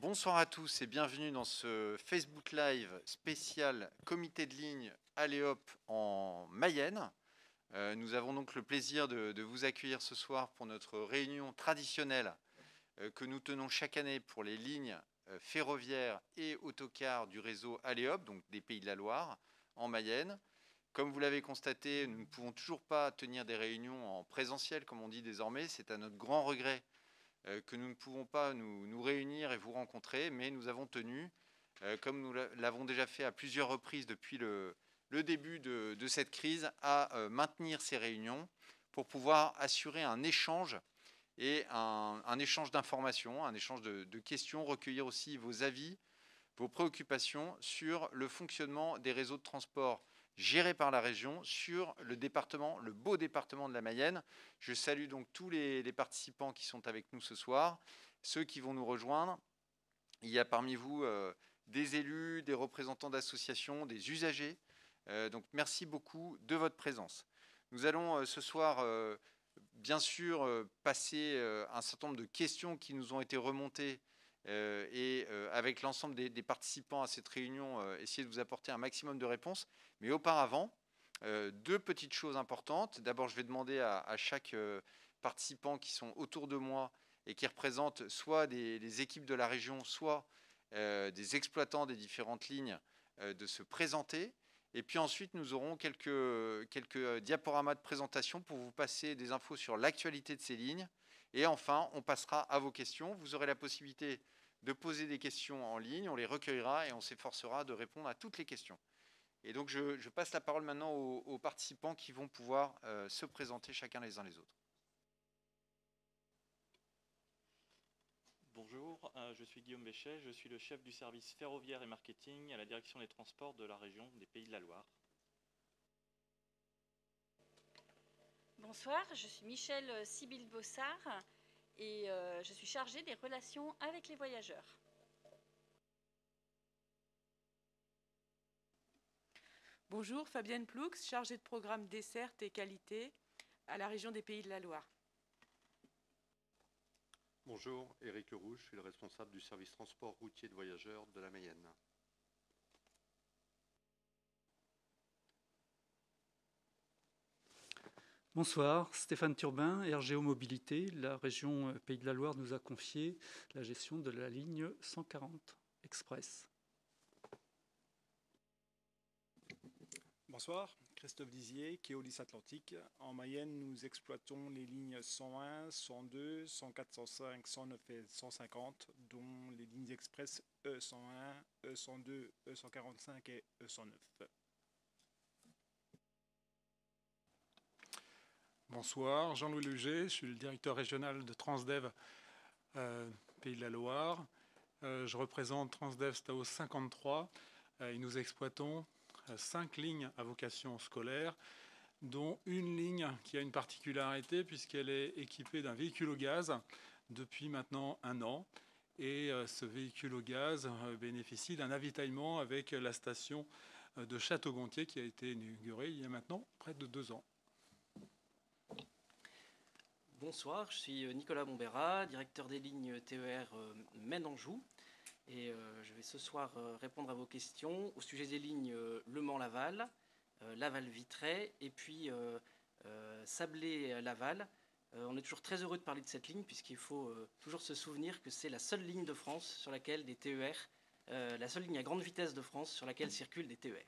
Bonsoir à tous et bienvenue dans ce Facebook Live spécial comité de ligne Aléop en Mayenne. Nous avons donc le plaisir de vous accueillir ce soir pour notre réunion traditionnelle que nous tenons chaque année pour les lignes ferroviaires et autocars du réseau Aléop, donc des Pays de la Loire, en Mayenne. Comme vous l'avez constaté, nous ne pouvons toujours pas tenir des réunions en présentiel, comme on dit désormais. C'est à notre grand regret que nous ne pouvons pas nous réunir et vous rencontrer, mais nous avons tenu, comme nous l'avons déjà fait à plusieurs reprises depuis le début de cette crise, à maintenir ces réunions pour pouvoir assurer un échange et un échange d'informations, un échange de questions, recueillir aussi vos avis, vos préoccupations sur le fonctionnement des réseaux de transport gérés par la région sur le département, le beau département de la Mayenne. Je salue donc tous les participants qui sont avec nous ce soir, ceux qui vont nous rejoindre. Il y a parmi vous des élus, des représentants d'associations, des usagers. Donc merci beaucoup de votre présence. Nous allons ce soir bien sûr passer un certain nombre de questions qui nous ont été remontées et avec l'ensemble des participants à cette réunion, essayer de vous apporter un maximum de réponses. Mais auparavant, deux petites choses importantes. D'abord, je vais demander à chaque participant qui sont autour de moi et qui représentent soit des équipes de la région, soit des exploitants des différentes lignes, de se présenter. Et puis ensuite, nous aurons quelques diaporamas de présentation pour vous passer des infos sur l'actualité de ces lignes. Et enfin, on passera à vos questions. Vous aurez la possibilité de poser des questions en ligne, on les recueillera et on s'efforcera de répondre à toutes les questions. Et donc, je passe la parole maintenant aux participants qui vont pouvoir se présenter chacun les uns les autres. Bonjour, je suis Guillaume Béchet, je suis le chef du service ferroviaire et marketing à la direction des transports de la région des Pays de la Loire. Bonsoir, je suis Michèle Sibylle-Bossard et je suis chargée des relations avec les voyageurs. Bonjour, Fabienne Ploux, chargée de programme desserte et qualité à la région des Pays de la Loire. Bonjour, Éric Leroux, je suis le responsable du service transport routier de voyageurs de la Mayenne. Bonsoir, Stéphane Turbin, RGO Mobilité. La région Pays de la Loire nous a confié la gestion de la ligne 140 Express. Bonsoir, Christophe Dizier, Keolis Atlantique. En Mayenne, nous exploitons les lignes 101, 102, 104, 105, 109 et 150, dont les lignes express E101, E102, E145 et E109. Bonsoir, Jean-Louis Luget, je suis le directeur régional de Transdev Pays de la Loire. Je représente Transdev Stao 53 et nous exploitons 5 lignes à vocation scolaire, dont une ligne qui a une particularité puisqu'elle est équipée d'un véhicule au gaz depuis maintenant 1 an. Et ce véhicule au gaz bénéficie d'un avitaillement avec la station de Château-Gontier qui a été inaugurée il y a maintenant près de 2 ans. Bonsoir, je suis Nicolas Bombera, directeur des lignes TER Maine-Anjou. Et je vais ce soir répondre à vos questions au sujet des lignes Le Mans-Laval, Laval-Vitré et puis Sablé-Laval. On est toujours très heureux de parler de cette ligne puisqu'il faut toujours se souvenir que c'est la seule ligne de France sur laquelle des TER, la seule ligne à grande vitesse de France sur laquelle circulent des TER.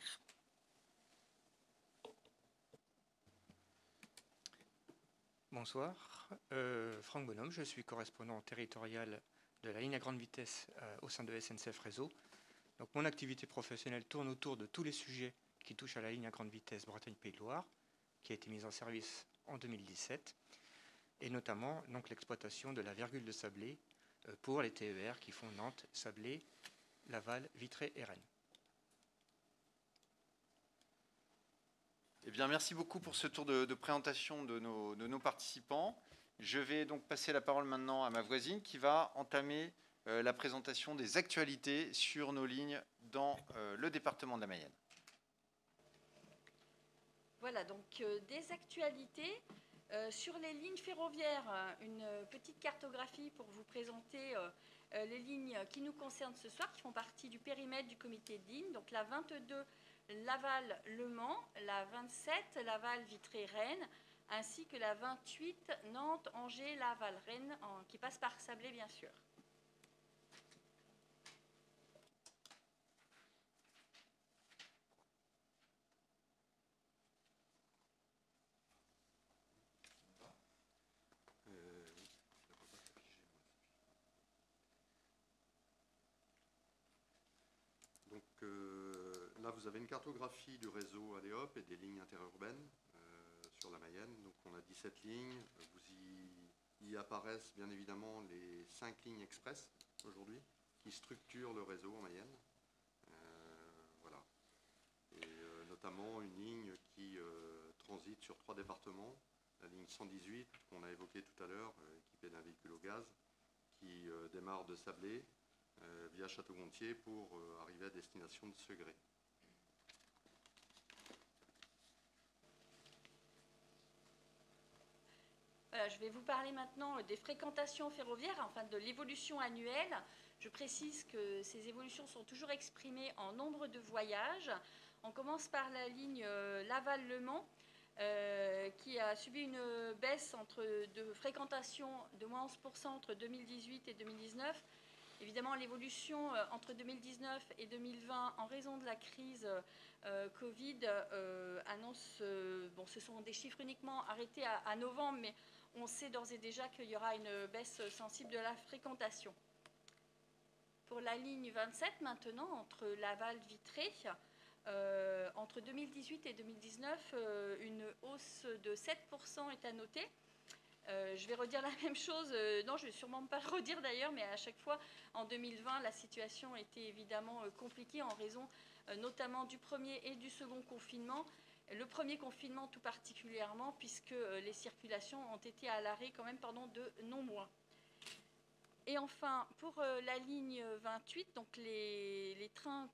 Bonsoir, Franck Bonhomme, je suis correspondant territorial de la ligne à grande vitesse au sein de SNCF Réseau. Donc, mon activité professionnelle tourne autour de tous les sujets qui touchent à la ligne à grande vitesse Bretagne-Pays de Loire, qui a été mise en service en 2017, et notamment donc l'exploitation de la virgule de Sablé pour les TER qui font Nantes, Sablé, Laval, Vitré et Rennes. Eh bien, merci beaucoup pour ce tour de présentation de nos participants. Je vais donc passer la parole maintenant à ma voisine qui va entamer la présentation des actualités sur nos lignes dans le département de la Mayenne. Voilà, donc des actualités sur les lignes ferroviaires. Une petite cartographie pour vous présenter les lignes qui nous concernent ce soir, qui font partie du périmètre du comité de ligne. Donc la 22, Laval-Le Mans, la 27, Laval-Vitré-Rennes, ainsi que la 28, Nantes-Angers-Laval-Rennes, qui passe par Sablé, bien sûr. Donc là, vous avez une cartographie du réseau Aléop et des lignes interurbaines sur la Mayenne. Donc on a 17 lignes. Y apparaissent bien évidemment les 5 lignes express aujourd'hui qui structurent le réseau en Mayenne. Voilà. Et notamment une ligne qui transite sur 3 départements. La ligne 118 qu'on a évoquée tout à l'heure, équipée d'un véhicule au gaz, qui démarre de Sablé via Château-Gontier pour arriver à destination de Segré. Voilà, je vais vous parler maintenant des fréquentations ferroviaires, enfin de l'évolution annuelle. Je précise que ces évolutions sont toujours exprimées en nombre de voyages. On commence par la ligne Laval-Le Mans, qui a subi une baisse de fréquentation de moins 11% entre 2018 et 2019. Évidemment, l'évolution entre 2019 et 2020, en raison de la crise Covid, annonce, bon, ce sont des chiffres uniquement arrêtés à novembre, mais on sait d'ores et déjà qu'il y aura une baisse sensible de la fréquentation. Pour la ligne 27, maintenant, entre Laval-Vitré, entre 2018 et 2019, une hausse de 7% est à noter. Je vais redire la même chose, non, je ne vais sûrement pas le redire d'ailleurs, mais à chaque fois, en 2020, la situation était évidemment compliquée en raison notamment du premier et du second confinement. Le premier confinement tout particulièrement, puisque les circulations ont été à l'arrêt quand même pendant de non mois. Et enfin, pour la ligne 28, donc les trains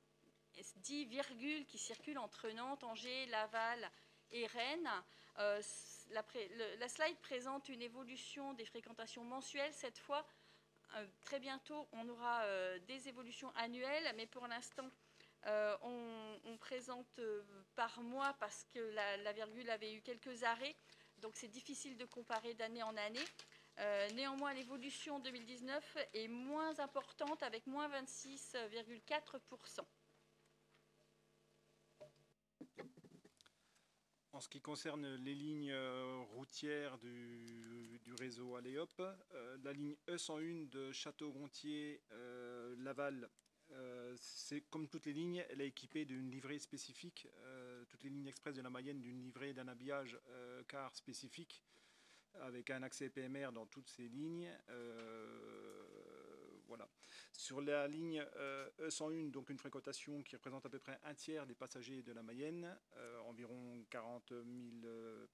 dits virgules qui circulent entre Nantes, Angers, Laval et Rennes, la slide présente une évolution des fréquentations mensuelles. Cette fois, très bientôt, on aura des évolutions annuelles, mais pour l'instant, on présente par mois parce que la virgule avait eu quelques arrêts, donc c'est difficile de comparer d'année en année. Néanmoins, l'évolution 2019 est moins importante avec moins 26,4%. En ce qui concerne les lignes routières du réseau Aléop, la ligne E101 de Château-Gontier, Laval, c'est comme toutes les lignes, elle est équipée d'une livrée spécifique. Toutes les lignes express de la Mayenne d'une livrée d'un habillage car spécifique, avec un accès PMR dans toutes ces lignes. Voilà. Sur la ligne E101, donc une fréquentation qui représente à peu près un tiers des passagers de la Mayenne, environ 40 000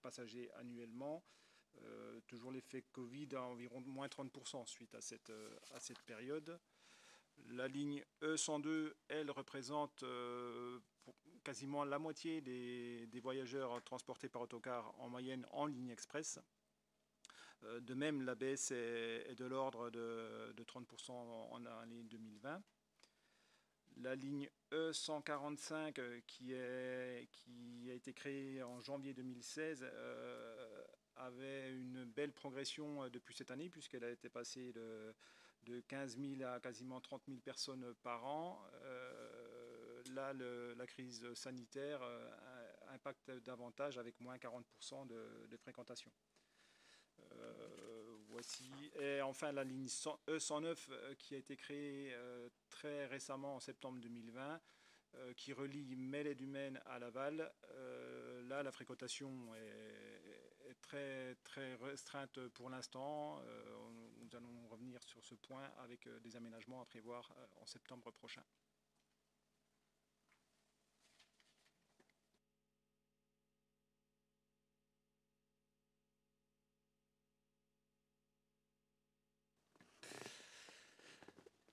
passagers annuellement. Toujours l'effet Covid à environ moins 30% suite à cette période. La ligne E102, elle représente quasiment la moitié des voyageurs transportés par autocar en Mayenne en ligne express. De même, la baisse est de l'ordre de 30% en l'année 2020. La ligne E145, qui a été créée en janvier 2016, avait une belle progression depuis cette année, puisqu'elle a été passée de 15 000 à quasiment 30 000 personnes par an. Là, la crise sanitaire impacte davantage avec moins 40% de fréquentation. Voici. Et enfin, la ligne E109 qui a été créée très récemment en septembre 2020, qui relie Mellet-du-Maine à Laval. Là, la fréquentation est très, très restreinte pour l'instant. Nous allons revenir sur ce point avec des aménagements à prévoir en septembre prochain.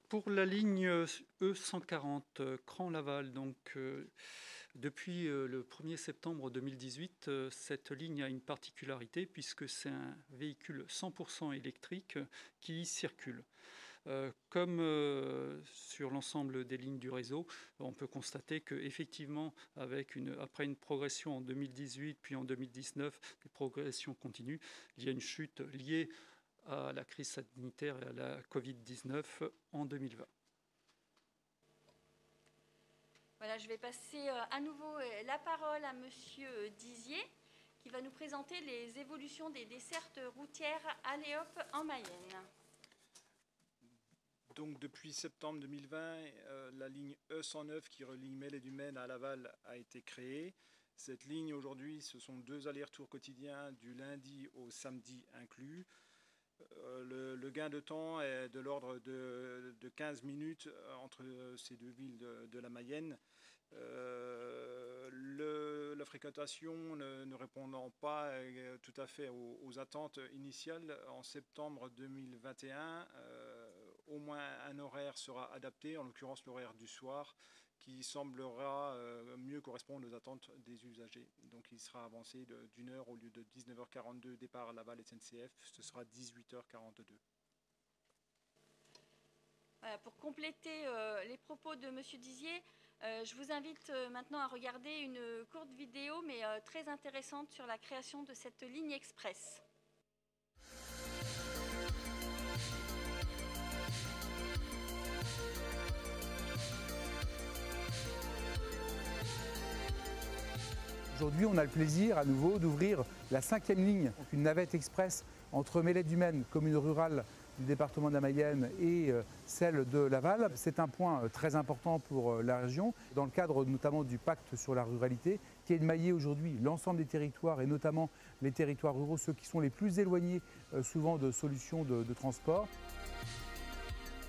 Pour la ligne E140 Cran-Laval, donc depuis le 1er septembre 2018, cette ligne a une particularité puisque c'est un véhicule 100% électrique qui y circule. Comme sur l'ensemble des lignes du réseau, on peut constater qu'effectivement, après une progression en 2018 puis en 2019, des progressions continues, il y a une chute liée à la crise sanitaire et à la Covid-19 en 2020. Voilà, je vais passer à nouveau la parole à Monsieur Dizier, qui va nous présenter les évolutions des dessertes routières Aléop en Mayenne. Donc depuis septembre 2020, la ligne E109 qui relie Melle-et-du-Maine à Laval a été créée. Cette ligne aujourd'hui, ce sont 2 allers-retours quotidiens du lundi au samedi inclus. Le gain de temps est de l'ordre de 15 minutes entre ces 2 villes de la Mayenne. La fréquentation ne répondant pas tout à fait aux attentes initiales, en septembre 2021, au moins un horaire sera adapté, en l'occurrence l'horaire du soir, qui semblera mieux correspondre aux attentes des usagers. Donc il sera avancé d'une heure au lieu de 19h42 départ Laval SNCF, ce sera 18h42. Voilà, pour compléter les propos de Monsieur Dizier, je vous invite maintenant à regarder une courte vidéo, mais très intéressante, sur la création de cette ligne express. Aujourd'hui, on a le plaisir à nouveau d'ouvrir la 5e ligne, une navette express entre Melle-et-du-Maine, commune rurale du département de la Mayenne, et celle de Laval. C'est un point très important pour la région, dans le cadre notamment du pacte sur la ruralité, qui est de mailler aujourd'hui l'ensemble des territoires, et notamment les territoires ruraux, ceux qui sont les plus éloignés souvent de solutions de transport.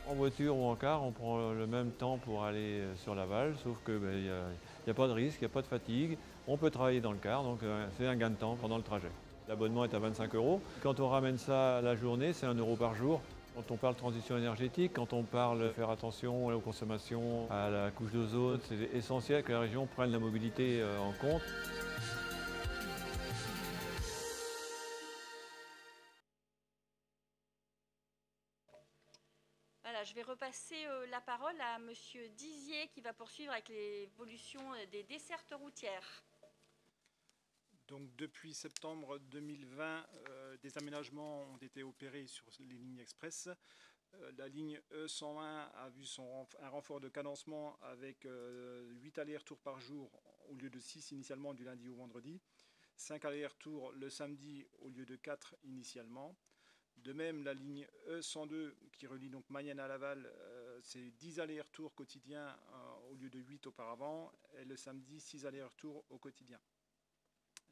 En voiture ou en car, on prend le même temps pour aller sur Laval, sauf qu'il n'y a pas de risque, il n'y a pas de fatigue. On peut travailler dans le car, donc c'est un gain de temps pendant le trajet. L'abonnement est à 25 €. Quand on ramène ça à la journée, c'est 1 € par jour. Quand on parle transition énergétique, quand on parle faire attention aux consommations, à la couche d'ozone, c'est essentiel que la région prenne la mobilité en compte. Voilà, je vais repasser la parole à Monsieur Dizier, qui va poursuivre avec l'évolution des dessertes routières. Donc depuis septembre 2020, des aménagements ont été opérés sur les lignes express. La ligne E101 a vu un renfort de cadencement avec 8 allers-retours par jour au lieu de 6 initialement du lundi au vendredi, 5 allers-retours le samedi au lieu de 4 initialement. De même, la ligne E102 qui relie donc Mayenne à Laval, c'est 10 allers-retours quotidiens au lieu de 8 auparavant, et le samedi 6 allers-retours au quotidien.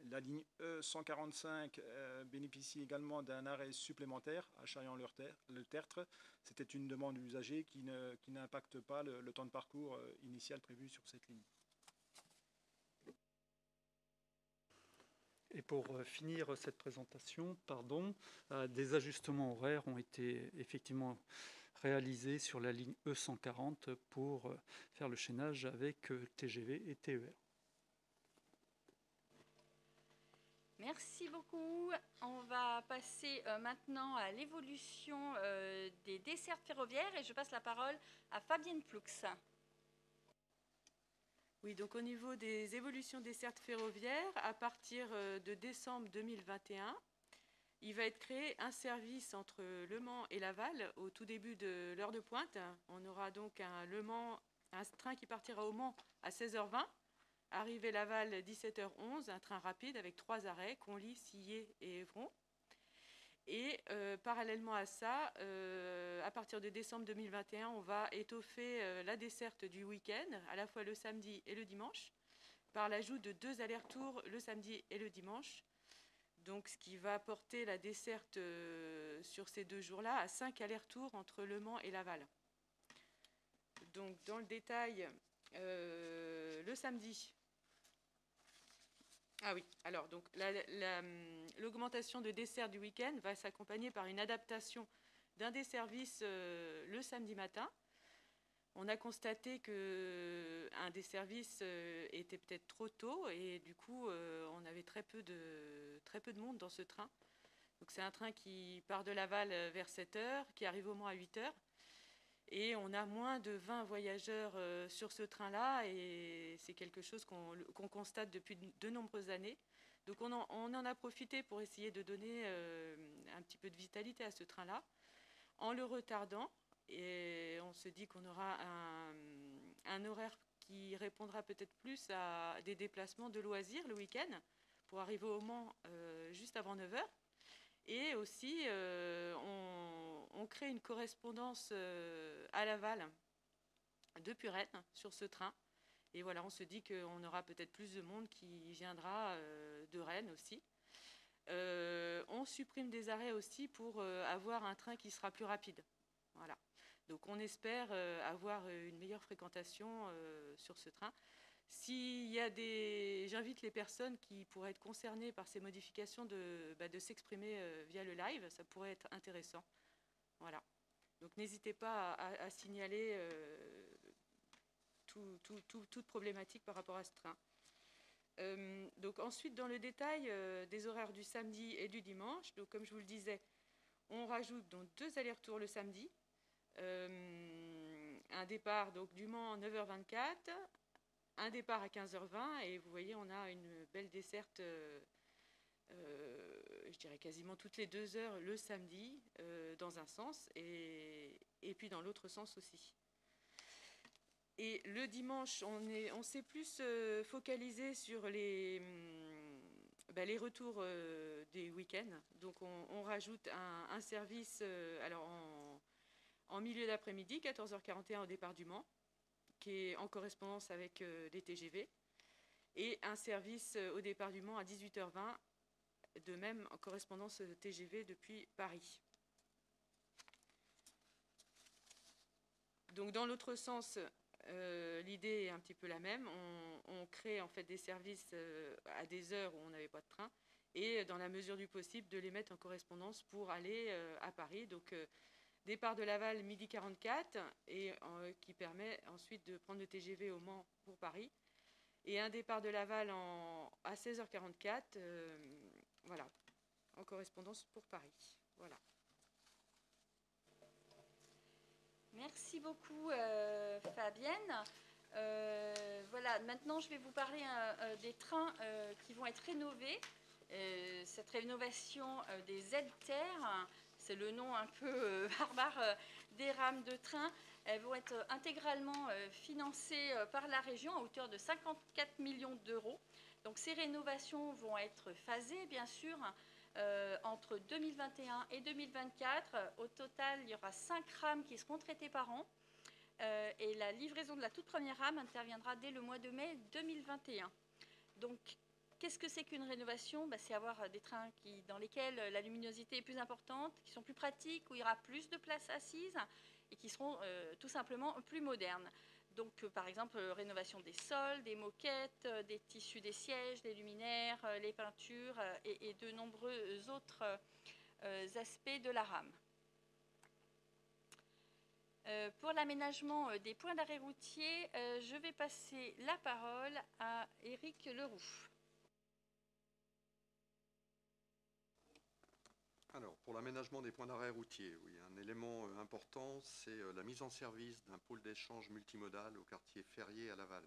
La ligne E145 bénéficie également d'un arrêt supplémentaire à Chaillon-le-Tertre. C'était une demande usagée qui n'impacte pas le temps de parcours initial prévu sur cette ligne. Et pour finir cette présentation, des ajustements horaires ont été effectivement réalisés sur la ligne E140 pour faire le chaînage avec TGV et TER. Merci beaucoup. On va passer maintenant à l'évolution des dessertes ferroviaires, et je passe la parole à Fabienne Ploux. Oui, donc au niveau des évolutions des dessertes ferroviaires, à partir de décembre 2021, il va être créé un service entre Le Mans et Laval au tout début de l'heure de pointe. On aura donc un train qui partira au Mans à 16h20, arrivée Laval 17h11, un train rapide avec 3 arrêts, Conly, Sillé et Évron. Et parallèlement à ça, à partir de décembre 2021, on va étoffer la desserte du week-end, à la fois le samedi et le dimanche, par l'ajout de 2 allers-retours le samedi et le dimanche. Donc, ce qui va porter la desserte sur ces 2 jours-là à 5 allers-retours entre Le Mans et Laval. Donc, dans le détail, le samedi. Ah oui, alors donc l'augmentation de dessert du week-end va s'accompagner par une adaptation d'un des services le samedi matin. On a constaté qu'un des services était peut-être trop tôt, et du coup on avait très peu de monde dans ce train. Donc c'est un train qui part de Laval vers 7h, qui arrive au Mans à 8h. Et on a moins de 20 voyageurs sur ce train-là, et c'est quelque chose qu'on constate depuis de nombreuses années. Donc on en a profité pour essayer de donner un petit peu de vitalité à ce train-là, en le retardant. Et on se dit qu'on aura un horaire qui répondra peut-être plus à des déplacements de loisirs le week-end, pour arriver au Mans juste avant 9 h. Et aussi, on crée une correspondance à Laval depuis Rennes sur ce train. Et voilà, on se dit qu'on aura peut-être plus de monde qui viendra de Rennes aussi. On supprime des arrêts aussi pour avoir un train qui sera plus rapide. Voilà. Donc on espère avoir une meilleure fréquentation sur ce train. J'invite les personnes qui pourraient être concernées par ces modifications de s'exprimer via le live, ça pourrait être intéressant. Voilà. Donc n'hésitez pas à signaler toute problématique par rapport à ce train. Donc ensuite, dans le détail des horaires du samedi et du dimanche, donc comme je vous le disais, on rajoute donc 2 allers-retours le samedi, un départ donc du Mans 9h24, un départ à 15h20, et vous voyez, on a une belle desserte, je dirais quasiment toutes les 2 heures le samedi, dans un sens, et puis dans l'autre sens aussi. Et le dimanche, on s'est plus focalisé sur les retours des week-ends. Donc on rajoute un service alors en milieu d'après-midi, 14h41 au départ du Mans, qui est en correspondance avec les TGV, et un service au départ du Mans à 18h20, de même en correspondance TGV depuis Paris. Donc dans l'autre sens, l'idée est un petit peu la même. On crée en fait des services à des heures où on n'avait pas de train, et dans la mesure du possible de les mettre en correspondance pour aller à Paris. Donc départ de Laval midi 44, et qui permet ensuite de prendre le TGV au Mans pour Paris, et un départ de Laval à 16h44, voilà, en correspondance pour Paris. Voilà. Merci beaucoup Fabienne. Voilà, maintenant je vais vous parler des trains qui vont être rénovés. Cette rénovation des aides-terres, c'est le nom un peu barbare des rames de train. Elles vont être intégralement financées par la région à hauteur de 54 millions d'euros. Donc ces rénovations vont être phasées, bien sûr, entre 2021 et 2024. Au total, il y aura 5 rames qui seront traitées par an. Et la livraison de la toute première rame interviendra dès le mois de mai 2021. Donc, qu'est-ce que c'est qu'une rénovation? C'est avoir des trains dans lesquels la luminosité est plus importante, qui sont plus pratiques, où il y aura plus de places assises, et qui seront tout simplement plus modernes. Donc, par exemple, rénovation des sols, des moquettes, des tissus des sièges, des luminaires, les peintures et de nombreux autres aspects de la rame. Pour l'aménagement des points d'arrêt routiers, je vais passer la parole à Éric Leroux. Alors, pour l'aménagement des points d'arrêt routiers, oui, un élément important, c'est la mise en service d'un pôle d'échange multimodal au quartier Ferrier à Laval.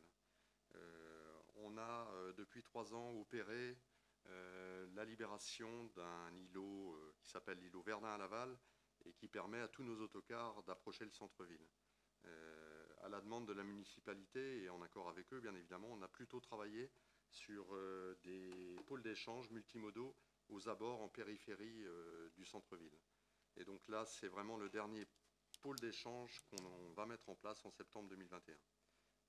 On a depuis 3 ans opéré la libération d'un îlot qui s'appelle l'îlot Verdun à Laval, et qui permet à tous nos autocars d'approcher le centre-ville. À la demande de la municipalité et en accord avec eux, bien évidemment, on a plutôt travaillé sur des pôles d'échange multimodaux aux abords en périphérie du centre-ville. Et donc là, c'est vraiment le dernier pôle d'échange qu'on va mettre en place en septembre 2021.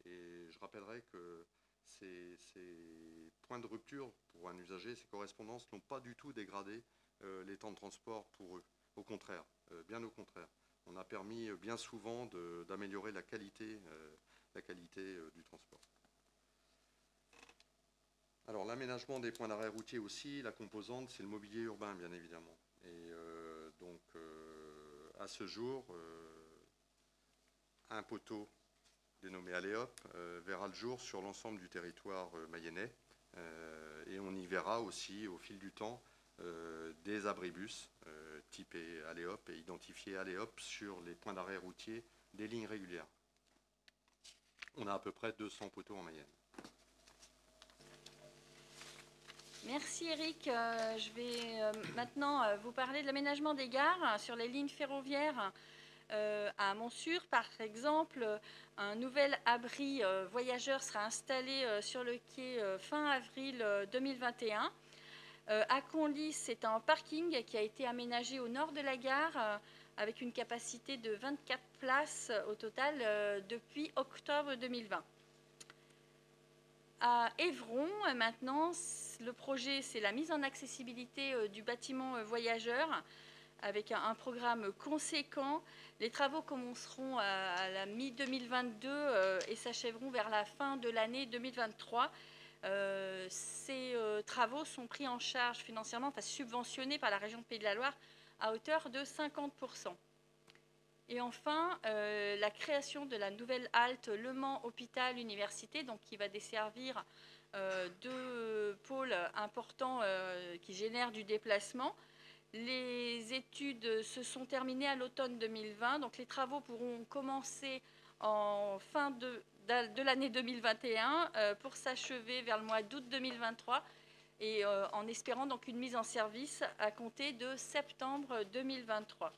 Et je rappellerai que ces points de rupture pour un usager, ces correspondances n'ont pas du tout dégradé les temps de transport pour eux. Au contraire, bien au contraire. On a permis bien souvent d'améliorer la qualité du transport. Alors l'aménagement des points d'arrêt routiers aussi, la composante, c'est le mobilier urbain, bien évidemment. Et donc à ce jour, un poteau dénommé Aléop verra le jour sur l'ensemble du territoire mayennais. Et on y verra aussi au fil du temps des abribus typés Aléop et identifiés Aléop sur les points d'arrêt routiers des lignes régulières. On a à peu près 200 poteaux en Mayenne. Merci Eric. Je vais maintenant vous parler de l'aménagement des gares sur les lignes ferroviaires. À Montsûrs, par exemple, un nouvel abri voyageurs sera installé sur le quai fin avril 2021. À Conlis, c'est un parking qui a été aménagé au nord de la gare avec une capacité de 24 places au total depuis octobre 2020. À Évron, maintenant, le projet, c'est la mise en accessibilité du bâtiment voyageur avec un programme conséquent. Les travaux commenceront à la mi-2022 et s'achèveront vers la fin de l'année 2023. Ces travaux sont pris en charge financièrement, enfin subventionnés par la région de Pays de la Loire à hauteur de 50%. Et enfin, la création de la nouvelle halte Le Mans Hôpital Université, donc qui va desservir deux pôles importants qui génèrent du déplacement. Les études se sont terminées à l'automne 2020, donc les travaux pourront commencer en fin de l'année 2021 pour s'achever vers le mois d'août 2023 et en espérant donc une mise en service à compter de septembre 2023.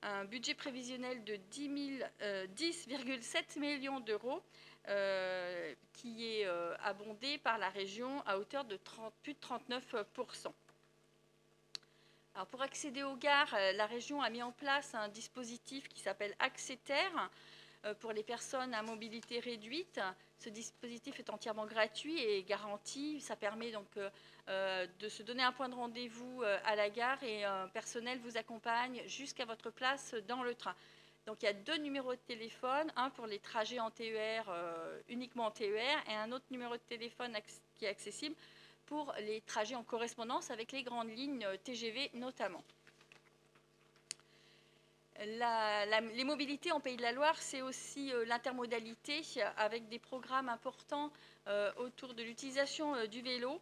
Un budget prévisionnel de 10,7 millions d'euros qui est abondé par la région à hauteur de plus de 39%. Alors pour accéder aux gares, la région a mis en place un dispositif qui s'appelle Accès-Terre pour les personnes à mobilité réduite. Ce dispositif est entièrement gratuit et garanti. Ça permet donc de se donner un point de rendez-vous à la gare et un personnel vous accompagne jusqu'à votre place dans le train. Donc il y a deux numéros de téléphone, un pour les trajets en TER, uniquement en TER, et un autre numéro de téléphone qui est accessible pour les trajets en correspondance avec les grandes lignes TGV notamment. Les mobilités en Pays de la Loire, c'est aussi l'intermodalité avec des programmes importants autour de l'utilisation du vélo.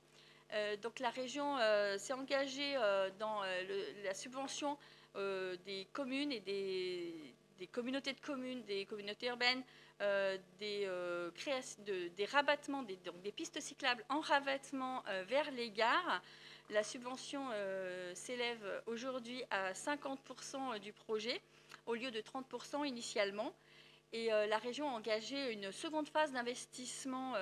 Donc la région s'est engagée dans la subvention des communes et des communautés de communes, des communautés urbaines, des rabattements, donc des pistes cyclables en rabattement vers les gares. La subvention s'élève aujourd'hui à 50% du projet, au lieu de 30% initialement. Et la région a engagé une seconde phase d'investissement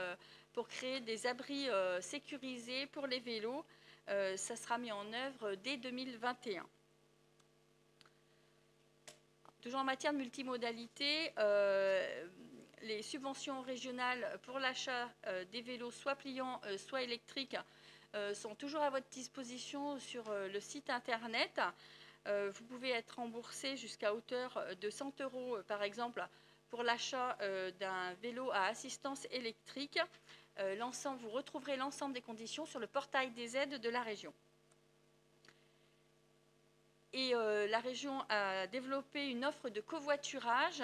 pour créer des abris sécurisés pour les vélos. Ça sera mis en œuvre dès 2021. Toujours en matière de multimodalité, les subventions régionales pour l'achat des vélos soit pliants, soit électriques sont toujours à votre disposition sur le site internet. Vous pouvez être remboursé jusqu'à hauteur de 100 € par exemple pour l'achat d'un vélo à assistance électrique. Vous retrouverez l'ensemble des conditions sur le portail des aides de la région. Et la région a développé une offre de covoiturage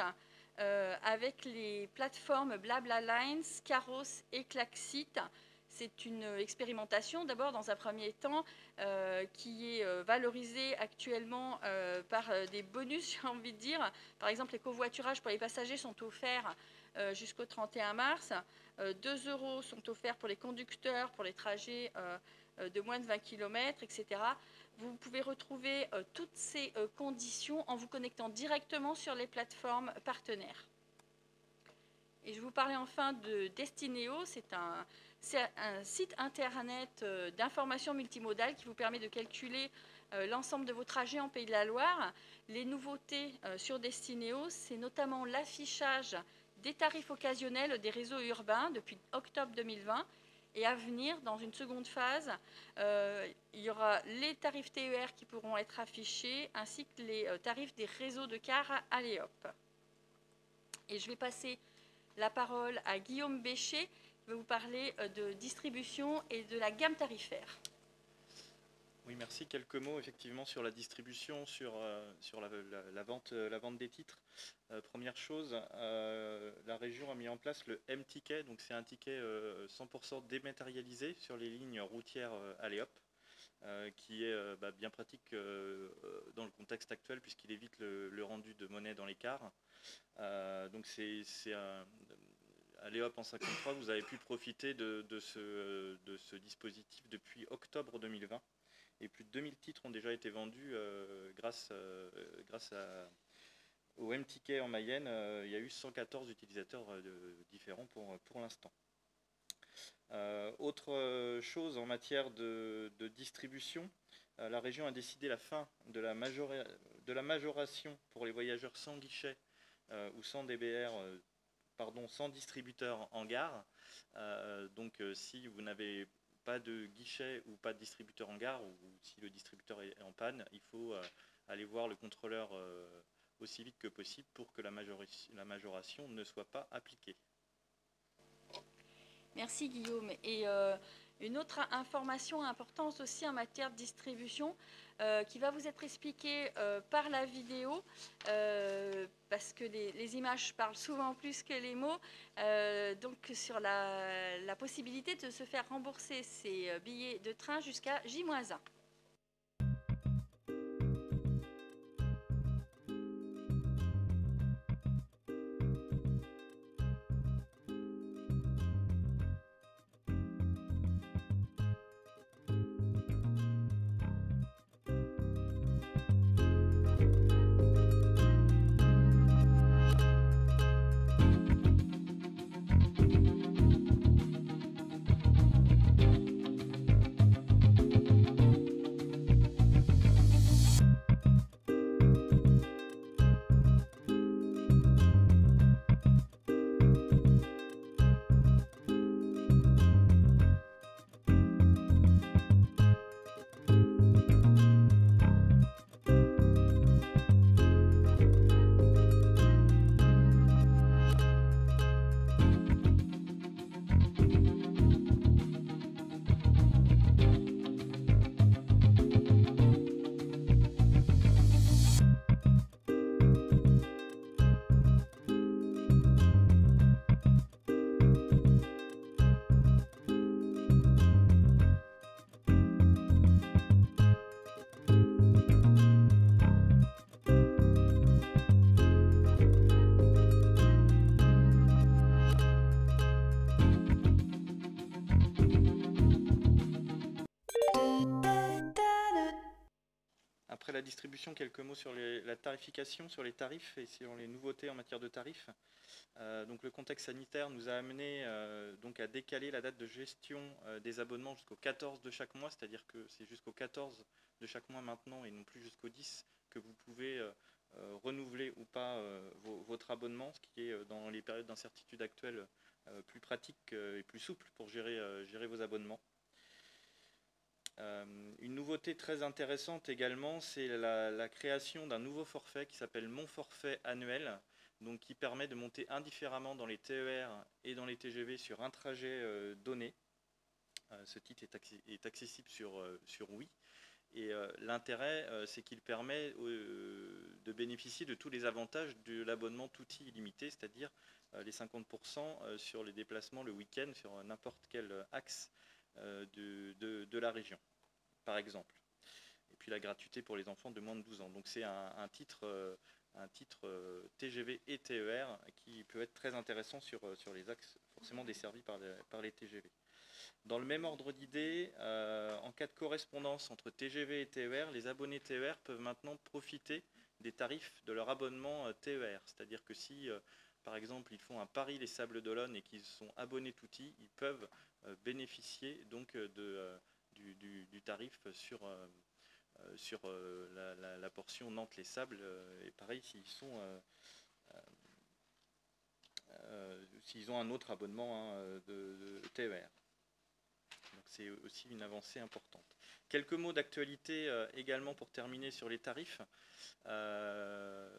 avec les plateformes BlaBlaLines, Caros et Klaxit. C'est une expérimentation, d'abord dans un premier temps, qui est valorisée actuellement par des bonus, j'ai envie de dire. Par exemple, les covoiturages pour les passagers sont offerts jusqu'au 31 mars. 2 € sont offerts pour les conducteurs, pour les trajets de moins de 20 km, etc. Vous pouvez retrouver toutes ces conditions en vous connectant directement sur les plateformes partenaires. Et je vous parlais enfin de Destineo. C'est un site internet d'information multimodale qui vous permet de calculer l'ensemble de vos trajets en Pays de la Loire. Les nouveautés sur Destineo, c'est notamment l'affichage des tarifs occasionnels des réseaux urbains depuis octobre 2020. Et à venir, dans une seconde phase, il y aura les tarifs TER qui pourront être affichés, ainsi que les tarifs des réseaux de cars Aléop. Et je vais passer la parole à Guillaume Béchet, qui va vous parler de distribution et de la gamme tarifaire. Oui, merci. Quelques mots effectivement sur la distribution, sur la vente des titres. Première chose, la région a mis en place le M-Ticket, donc c'est un ticket 100% dématérialisé sur les lignes routières Aléop. qui est bien pratique dans le contexte actuel puisqu'il évite le rendu de monnaie dans les cars. Donc à l'EOP en 53, vous avez pu profiter de ce dispositif depuis octobre 2020. Et plus de 2000 titres ont déjà été vendus grâce au M-Ticket en Mayenne. Il y a eu 114 utilisateurs différents pour l'instant. Autre chose en matière de distribution, la région a décidé la fin de la majoration pour les voyageurs sans guichet ou sans DBR, sans distributeur en gare. Donc si vous n'avez pas de guichet ou pas de distributeur en gare, ou si le distributeur est en panne, il faut aller voir le contrôleur aussi vite que possible pour que la majoration ne soit pas appliquée. Merci Guillaume. Et une autre information importante aussi en matière de distribution qui va vous être expliquée par la vidéo parce que les images parlent souvent plus que les mots. Donc sur la possibilité de se faire rembourser ses billets de train jusqu'à J-1. Après la distribution, quelques mots sur la tarification, sur les tarifs et sur les nouveautés en matière de tarifs. Donc le contexte sanitaire nous a amené donc à décaler la date de gestion des abonnements jusqu'au 14 de chaque mois, c'est-à-dire que c'est jusqu'au 14 de chaque mois maintenant et non plus jusqu'au 10 que vous pouvez renouveler ou pas votre abonnement, ce qui est dans les périodes d'incertitude actuelles plus pratique et plus souple pour gérer vos abonnements. Une nouveauté très intéressante également, c'est la création d'un nouveau forfait qui s'appelle Mon Forfait Annuel, donc qui permet de monter indifféremment dans les TER et dans les TGV sur un trajet donné. Ce titre est accessible sur Oui. Et l'intérêt, c'est qu'il permet de bénéficier de tous les avantages de l'abonnement tout-i illimité, c'est-à-dire les 50% sur les déplacements le week-end sur n'importe quel axe de la région, par exemple. Et puis la gratuité pour les enfants de moins de 12 ans. Donc c'est un titre TGV et TER qui peut être très intéressant sur les axes forcément desservis par les TGV. Dans le même ordre d'idée, en cas de correspondance entre TGV et TER, les abonnés TER peuvent maintenant profiter des tarifs de leur abonnement TER. C'est-à-dire que si, par exemple, ils font un Paris-les Sables-d'Olonne et qu'ils sont abonnés tout-i, ils peuvent bénéficier donc du tarif sur la portion Nantes-les Sables. Et pareil, s'ils ont un autre abonnement de TER. Donc c'est aussi une avancée importante. Quelques mots d'actualité également pour terminer sur les tarifs. La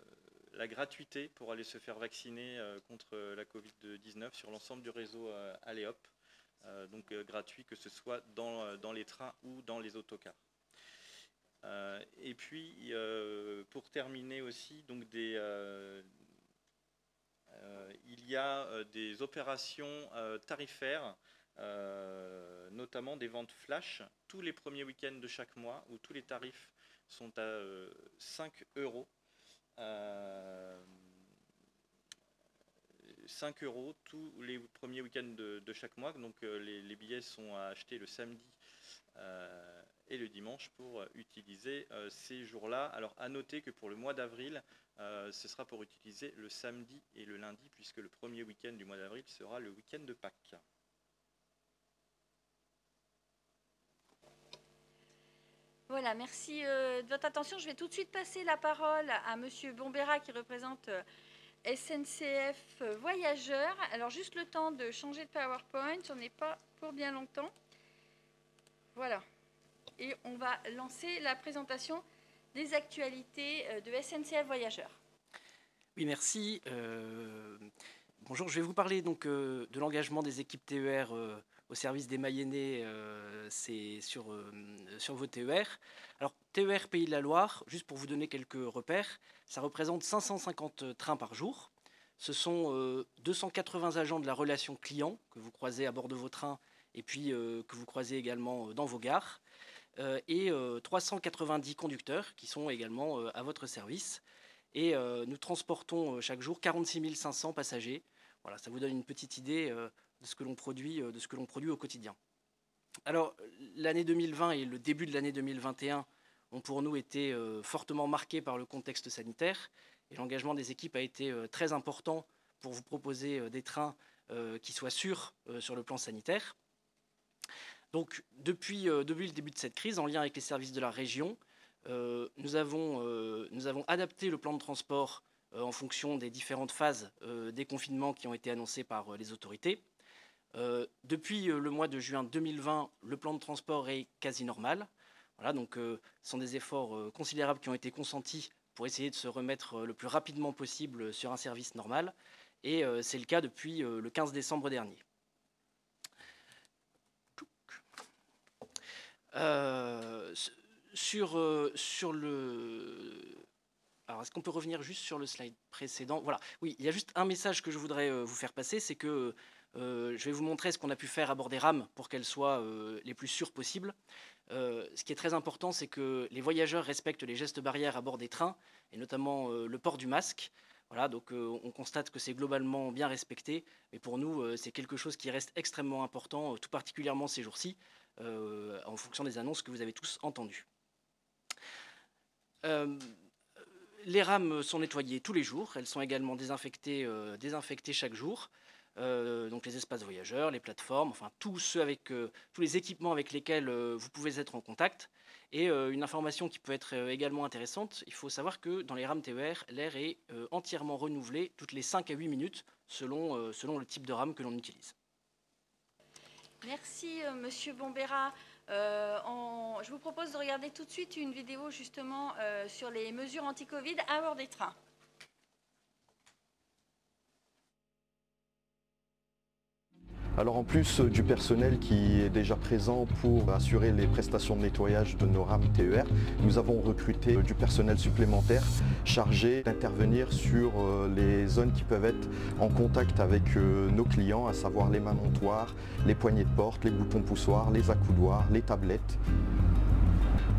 gratuité pour aller se faire vacciner contre la Covid-19 sur l'ensemble du réseau Aléop. Donc gratuit que ce soit dans les trains ou dans les autocars. Et puis pour terminer aussi, donc il y a des opérations tarifaires notamment des ventes flash tous les premiers week-ends de chaque mois où tous les tarifs sont à 5 €. 5 € tous les premiers week-ends de chaque mois. Donc les billets sont à acheter le samedi et le dimanche pour utiliser ces jours-là. Alors à noter que pour le mois d'avril, ce sera pour utiliser le samedi et le lundi, puisque le premier week-end du mois d'avril sera le week-end de Pâques. Voilà, merci de votre attention. Je vais tout de suite passer la parole à Monsieur Bombera qui représente SNCF Voyageurs. Alors juste le temps de changer de PowerPoint, on n'est pas pour bien longtemps. Voilà. Et on va lancer la présentation des actualités de SNCF Voyageurs. Oui, merci. Bonjour, je vais vous parler donc de l'engagement des équipes TER au service des Mayennais, c'est sur vos TER. Alors, TER Pays de la Loire, juste pour vous donner quelques repères, ça représente 550 trains par jour. Ce sont 280 agents de la relation client que vous croisez à bord de vos trains et puis que vous croisez également dans vos gares, et 390 conducteurs qui sont également à votre service. Et nous transportons chaque jour 46 500 passagers. Voilà, ça vous donne une petite idée de ce que l'on produit au quotidien. Alors, l'année 2020 et le début de l'année 2021 ont pour nous été fortement marqués par le contexte sanitaire. Et l'engagement des équipes a été très important pour vous proposer des trains qui soient sûrs sur le plan sanitaire. Donc, depuis le début de cette crise, en lien avec les services de la région, nous avons adapté le plan de transport en fonction des différentes phases des confinements qui ont été annoncés par les autorités. Depuis le mois de juin 2020, le plan de transport est quasi normal. Voilà, donc ce sont des efforts considérables qui ont été consentis pour essayer de se remettre le plus rapidement possible sur un service normal. Et c'est le cas depuis le 15 décembre dernier. Alors, est-ce qu'on peut revenir juste sur le slide précédent? Voilà, oui, il y a juste un message que je voudrais vous faire passer, c'est que je vais vous montrer ce qu'on a pu faire à bord des rames pour qu'elles soient les plus sûres possibles. Ce qui est très important, c'est que les voyageurs respectent les gestes barrières à bord des trains, et notamment le port du masque. Voilà, donc on constate que c'est globalement bien respecté, mais pour nous, c'est quelque chose qui reste extrêmement important, tout particulièrement ces jours-ci, en fonction des annonces que vous avez tous entendues. Les rames sont nettoyées tous les jours, elles sont également désinfectées chaque jour. Donc les espaces voyageurs, les plateformes, enfin tous les équipements avec lesquels vous pouvez être en contact. Et une information qui peut être également intéressante, il faut savoir que dans les rames TER, l'air est entièrement renouvelé toutes les 5 à 8 minutes selon le type de rame que l'on utilise. Merci Monsieur Bombera. Je vous propose de regarder tout de suite une vidéo justement sur les mesures anti-Covid à bord des trains. Alors en plus du personnel qui est déjà présent pour assurer les prestations de nettoyage de nos rames TER, nous avons recruté du personnel supplémentaire chargé d'intervenir sur les zones qui peuvent être en contact avec nos clients, à savoir les manontoirs, les poignées de porte, les boutons poussoirs, les accoudoirs, les tablettes.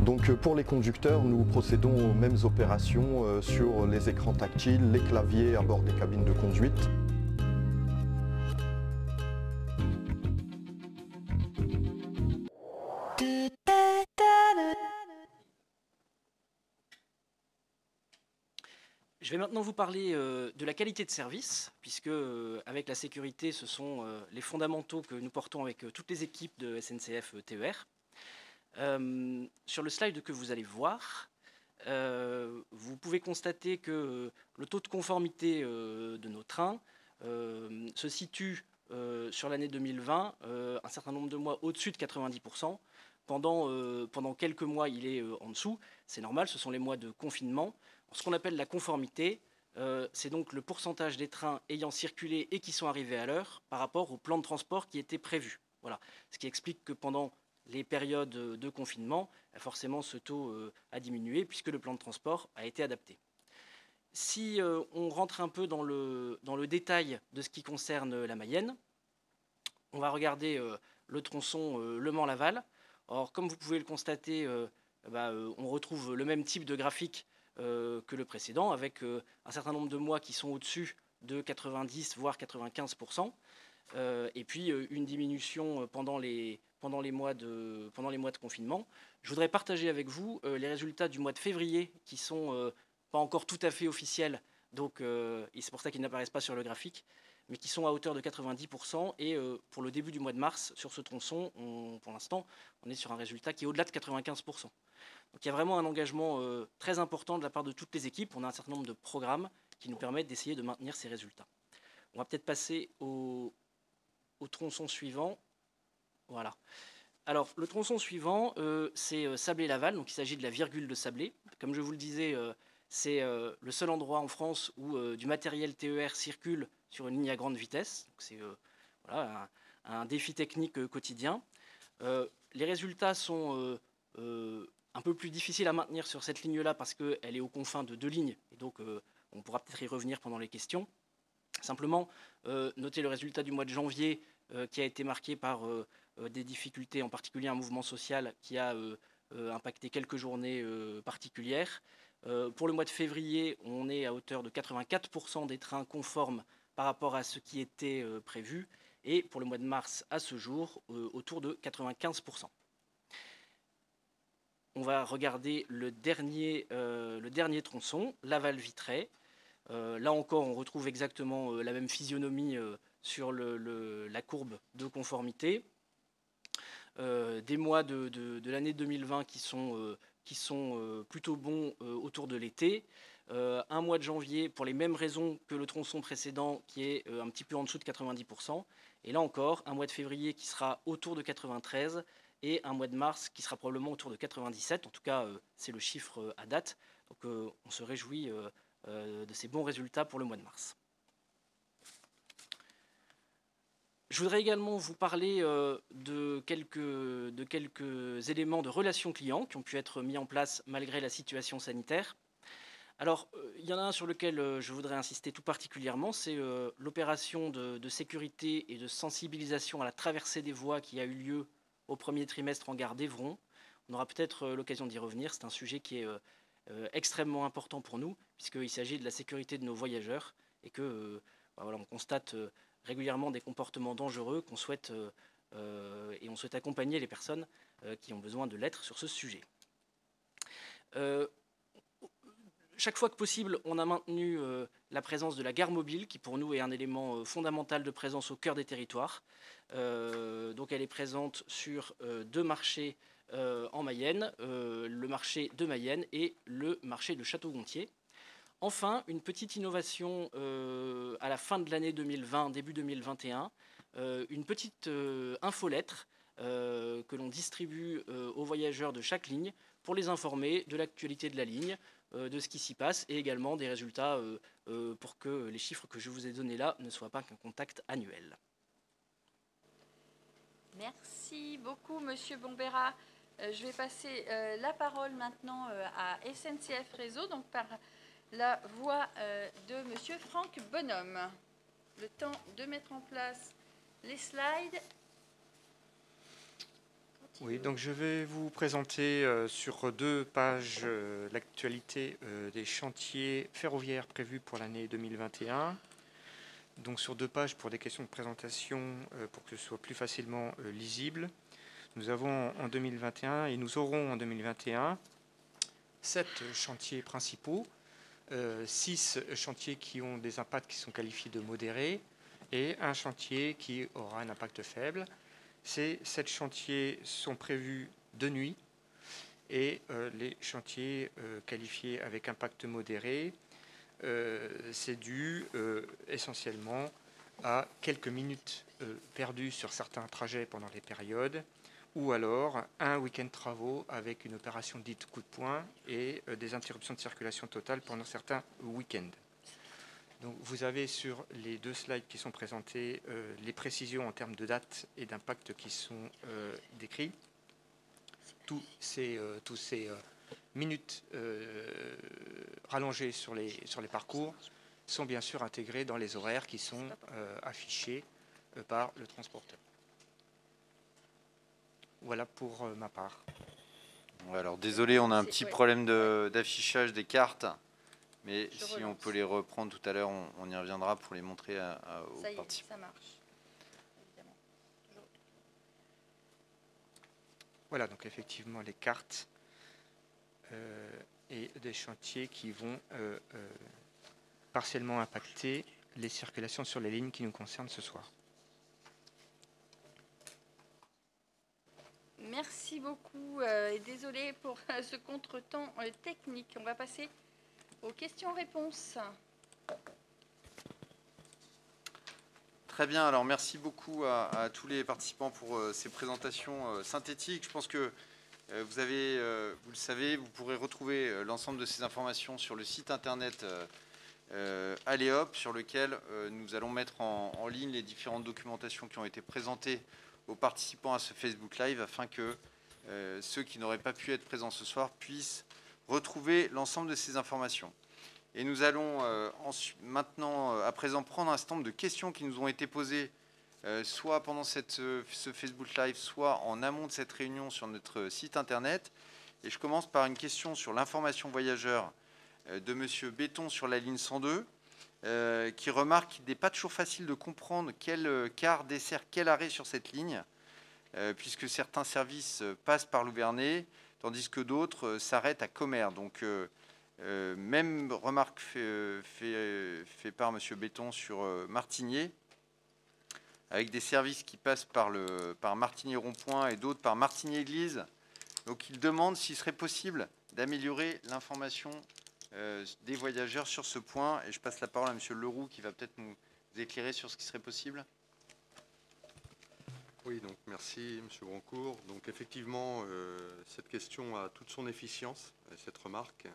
Donc pour les conducteurs, nous procédons aux mêmes opérations sur les écrans tactiles, les claviers à bord des cabines de conduite. Je vais maintenant vous parler de la qualité de service, puisque avec la sécurité, ce sont les fondamentaux que nous portons avec toutes les équipes de SNCF TER. Sur le slide que vous allez voir, vous pouvez constater que le taux de conformité de nos trains se situe sur l'année 2020 un certain nombre de mois au-dessus de 90%. Pendant quelques mois, il est en dessous. C'est normal, ce sont les mois de confinement. Ce qu'on appelle la conformité, c'est donc le pourcentage des trains ayant circulé et qui sont arrivés à l'heure par rapport au plan de transport qui était prévu. Voilà. Ce qui explique que pendant les périodes de confinement, forcément ce taux a diminué puisque le plan de transport a été adapté. Si on rentre un peu dans le détail de ce qui concerne la Mayenne, on va regarder le tronçon Le Mans-Laval. Or, comme vous pouvez le constater, on retrouve le même type de graphique que le précédent, avec un certain nombre de mois qui sont au-dessus de 90 voire 95%, et puis une diminution pendant les mois de confinement. Je voudrais partager avec vous les résultats du mois de février qui sont pas encore tout à fait officiels, donc et c'est pour ça qu'ils n'apparaissent pas sur le graphique, mais qui sont à hauteur de 90%. Et pour le début du mois de mars, sur ce tronçon, pour l'instant, on est sur un résultat qui est au-delà de 95%. Donc il y a vraiment un engagement très important de la part de toutes les équipes. On a un certain nombre de programmes qui nous permettent d'essayer de maintenir ces résultats. On va peut-être passer au tronçon suivant. Voilà. Alors, le tronçon suivant, c'est Sablé-Laval. Donc il s'agit de la virgule de Sablé. Comme je vous le disais, c'est le seul endroit en France où du matériel TER circule sur une ligne à grande vitesse. C'est voilà, un défi technique quotidien. Les résultats sont un peu plus difficiles à maintenir sur cette ligne-là parce qu'elle est aux confins de 2 lignes. Et donc, on pourra peut-être y revenir pendant les questions. Simplement, notez le résultat du mois de janvier qui a été marqué par des difficultés, en particulier un mouvement social qui a impacté quelques journées particulières. Pour le mois de février, on est à hauteur de 84% des trains conformes par rapport à ce qui était prévu. Et pour le mois de mars, à ce jour, autour de 95%. On va regarder le dernier tronçon, Laval-Vitré. Là encore, on retrouve exactement la même physionomie sur la courbe de conformité. Des mois de l'année 2020 qui sont plutôt bons autour de l'été. Un mois de janvier pour les mêmes raisons que le tronçon précédent qui est un petit peu en dessous de 90%. Et là encore, un mois de février qui sera autour de 93 et un mois de mars qui sera probablement autour de 97. En tout cas, c'est le chiffre à date. Donc on se réjouit de ces bons résultats pour le mois de mars. Je voudrais également vous parler de quelques éléments de relations clients qui ont pu être mis en place malgré la situation sanitaire. Alors, il y en a un sur lequel je voudrais insister tout particulièrement, c'est l'opération de sécurité et de sensibilisation à la traversée des voies qui a eu lieu au premier trimestre en gare d'Évron. On aura peut-être l'occasion d'y revenir. C'est un sujet qui est extrêmement important pour nous, puisqu'il s'agit de la sécurité de nos voyageurs et que voilà, on constate régulièrement des comportements dangereux qu'on souhaite et on souhaite accompagner les personnes qui ont besoin de l'être sur ce sujet. Chaque fois que possible, on a maintenu la présence de la gare mobile, qui pour nous est un élément fondamental de présence au cœur des territoires. Donc elle est présente sur 2 marchés en Mayenne, le marché de Mayenne et le marché de Château-Gontier. Enfin, une petite innovation à la fin de l'année 2020, début 2021, une petite infolettre que l'on distribue aux voyageurs de chaque ligne pour les informer de l'actualité de la ligne, de ce qui s'y passe et également des résultats pour que les chiffres que je vous ai donnés là ne soient pas qu'un contact annuel. Merci beaucoup, Monsieur Bombera. Je vais passer la parole maintenant à SNCF Réseau, donc par la voix de Monsieur Franck Bonhomme. Le temps de mettre en place les slides. Oui, donc je vais vous présenter sur 2 pages l'actualité des chantiers ferroviaires prévus pour l'année 2021. Donc sur 2 pages pour des questions de présentation pour que ce soit plus facilement lisible. Nous avons en 2021 et nous aurons en 2021 7 chantiers principaux, 6 chantiers qui ont des impacts qui sont qualifiés de modérés et un chantier qui aura un impact faible. Ces 7 chantiers sont prévus de nuit et les chantiers qualifiés avec impact modéré, c'est dû essentiellement à quelques minutes perdues sur certains trajets pendant les périodes ou alors un week-end de travaux avec une opération dite coup de poing et des interruptions de circulation totale pendant certains week-ends. Donc, vous avez sur les 2 slides qui sont présentés les précisions en termes de date et d'impact qui sont décrits. Tous ces minutes rallongées sur les parcours sont bien sûr intégrées dans les horaires qui sont affichés par le transporteur. Voilà pour ma part. Ouais, alors désolé, on a un petit problème d'affichage des cartes, mais Je si relance. on peut les reprendre tout à l'heure, on y reviendra pour les montrer aux Ça y est, participants. ça marche. Évidemment. Toujours. Voilà, donc effectivement les cartes et des chantiers qui vont partiellement impacter les circulations sur les lignes qui nous concernent ce soir. Merci beaucoup et désolé pour ce contretemps technique. On va passer aux questions-réponses. Très bien, alors merci beaucoup à tous les participants pour ces présentations synthétiques. Je pense que vous le savez, vous pourrez retrouver l'ensemble de ces informations sur le site internet Aléop, sur lequel nous allons mettre en ligne les différentes documentations qui ont été présentées aux participants à ce Facebook Live, afin que ceux qui n'auraient pas pu être présents ce soir puissent retrouver l'ensemble de ces informations. Et nous allons maintenant, à présent, prendre un certain nombre de questions qui nous ont été posées, soit pendant ce Facebook Live, soit en amont de cette réunion sur notre site internet. Et je commence par une question sur l'information voyageur de M. Béton sur la ligne 102, qui remarque qu'il n'est pas toujours facile de comprendre quel car dessert quel arrêt sur cette ligne, puisque certains services passent par Louvernay, tandis que d'autres s'arrêtent à Commères. Donc, même remarque fait par M. Béton sur Martigné, avec des services qui passent par Martigné Rond-Point et d'autres par Martigné Église. Donc il demande s'il serait possible d'améliorer l'information des voyageurs sur ce point. Et je passe la parole à M. Leroux qui va peut-être nous éclairer sur ce qui serait possible. Oui, donc merci M. Broncourt. Donc effectivement, cette question a toute son efficience, cette remarque.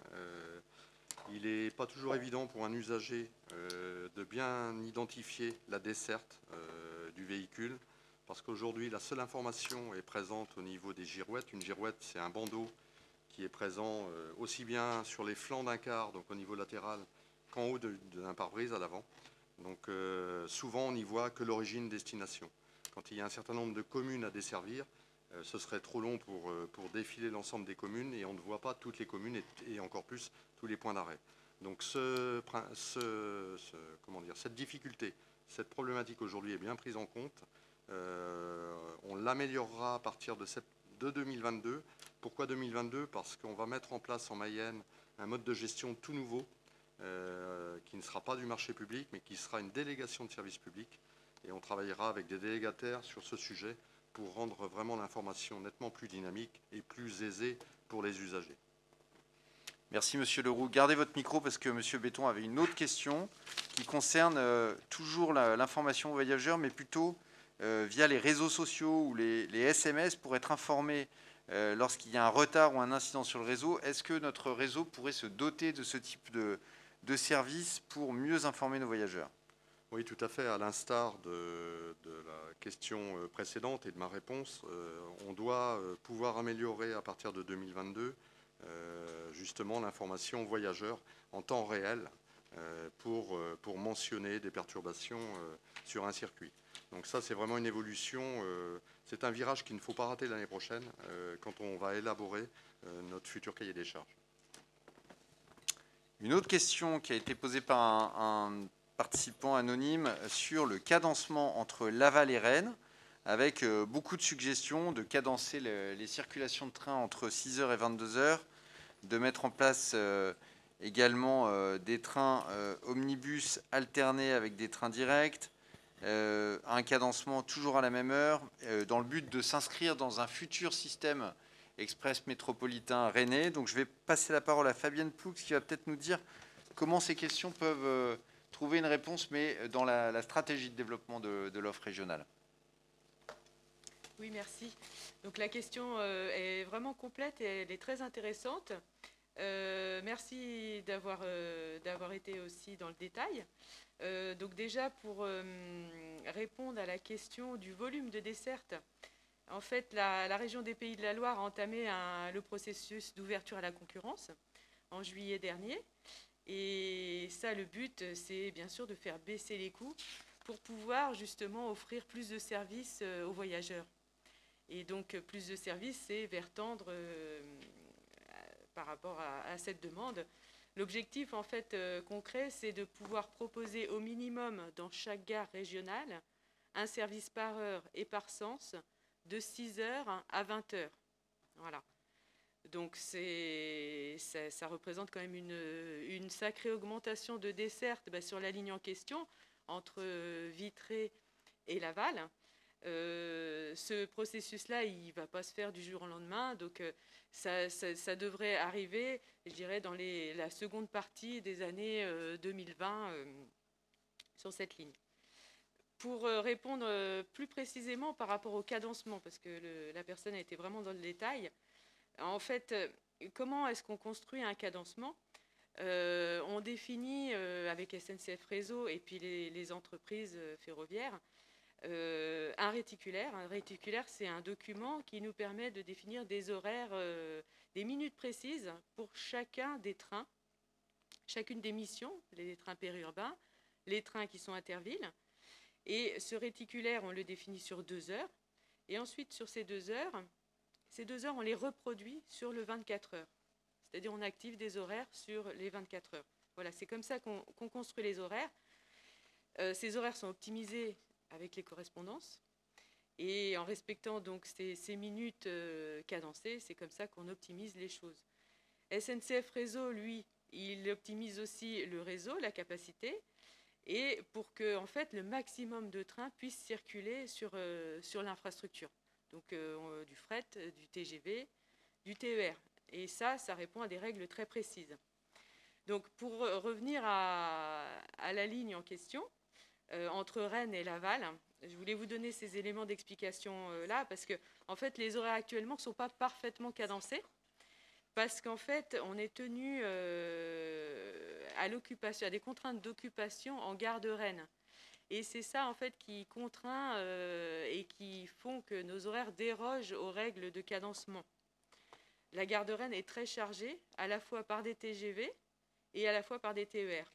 Il n'est pas toujours évident pour un usager de bien identifier la desserte du véhicule, parce qu'aujourd'hui, la seule information est présente au niveau des girouettes. Une girouette, c'est un bandeau qui est présent aussi bien sur les flancs d'un car, donc au niveau latéral, qu'en haut d'un pare-brise à l'avant. Donc souvent, on n'y voit que l'origine-destination. Quand il y a un certain nombre de communes à desservir, ce serait trop long pour défiler l'ensemble des communes, et on ne voit pas toutes les communes et encore plus tous les points d'arrêt. Donc cette difficulté, cette problématique aujourd'hui est bien prise en compte. On l'améliorera à partir de 2022. Pourquoi 2022? Parce qu'on va mettre en place en Mayenne un mode de gestion tout nouveau, qui ne sera pas du marché public, mais qui sera une délégation de service public. Et on travaillera avec des délégataires sur ce sujet pour rendre vraiment l'information nettement plus dynamique et plus aisée pour les usagers. Merci Monsieur Leroux. Gardez votre micro parce que Monsieur Béton avait une autre question qui concerne toujours l'information aux voyageurs, mais plutôt via les réseaux sociaux ou les SMS pour être informé lorsqu'il y a un retard ou un incident sur le réseau. Est-ce que notre réseau pourrait se doter de ce type de service pour mieux informer nos voyageurs? Oui, tout à fait. À l'instar de la question précédente et de ma réponse, on doit pouvoir améliorer à partir de 2022 justement l'information aux voyageurs en temps réel pour mentionner des perturbations sur un circuit. Donc ça, c'est vraiment une évolution. C'est un virage qu'il ne faut pas rater l'année prochaine quand on va élaborer notre futur cahier des charges. Une autre question qui a été posée par un participant anonyme sur le cadencement entre Laval et Rennes, avec beaucoup de suggestions de cadencer les circulations de train entre 6h et 22h, de mettre en place également des trains omnibus alternés avec des trains directs, un cadencement toujours à la même heure, dans le but de s'inscrire dans un futur système express métropolitain rennais. Donc je vais passer la parole à Fabienne Ploux qui va peut-être nous dire comment ces questions peuvent trouver une réponse, mais dans la stratégie de développement de l'offre régionale. Oui, merci. Donc la question est vraiment complète et elle est très intéressante. Merci d'avoir été aussi dans le détail. Donc déjà, pour répondre à la question du volume de desserte, en fait, la région des Pays de la Loire a entamé le processus d'ouverture à la concurrence en juillet dernier. Et ça, le but, c'est bien sûr de faire baisser les coûts pour pouvoir justement offrir plus de services aux voyageurs. Et donc, plus de services, c'est vers tendre par rapport à cette demande. L'objectif, en fait, concret, c'est de pouvoir proposer au minimum dans chaque gare régionale un service par heure et par sens de 6 heures à 20 heures. Voilà. Donc, ça représente quand même une sacrée augmentation de desserte sur la ligne en question, entre Vitré et Laval. Ce processus-là, il ne va pas se faire du jour au lendemain, donc ça devrait arriver, je dirais, dans la seconde partie des années 2020 sur cette ligne. Pour répondre plus précisément par rapport au cadencement, parce que la personne a été vraiment dans le détail, en fait, comment est-ce qu'on construit un cadencement ? On définit avec SNCF Réseau et puis les entreprises ferroviaires un réticulaire. Un réticulaire, c'est un document qui nous permet de définir des horaires, des minutes précises pour chacun des trains, chacune des missions, les trains périurbains, les trains qui sont intervilles. Et ce réticulaire, on le définit sur 2 heures. Et ensuite, sur ces 2 heures, on les reproduit sur le 24 heures. C'est-à-dire on active des horaires sur les 24 heures. Voilà, c'est comme ça qu'on construit les horaires. Ces horaires sont optimisés avec les correspondances. Et en respectant donc ces minutes cadencées, c'est comme ça qu'on optimise les choses. SNCF Réseau, lui, il optimise aussi le réseau, la capacité, et pour que en fait, le maximum de trains puissent circuler sur l'infrastructure. Donc du fret, du TGV, du TER. Et ça répond à des règles très précises. Donc pour revenir à la ligne en question, entre Rennes et Laval, je voulais vous donner ces éléments d'explication là, parce que en fait, les horaires actuellement ne sont pas parfaitement cadencés, parce qu'en fait, on est tenu à des contraintes d'occupation en gare de Rennes. Et c'est ça, en fait, qui contraint et qui font que nos horaires dérogent aux règles de cadencement. La gare de Rennes est très chargée, à la fois par des TGV et à la fois par des TER.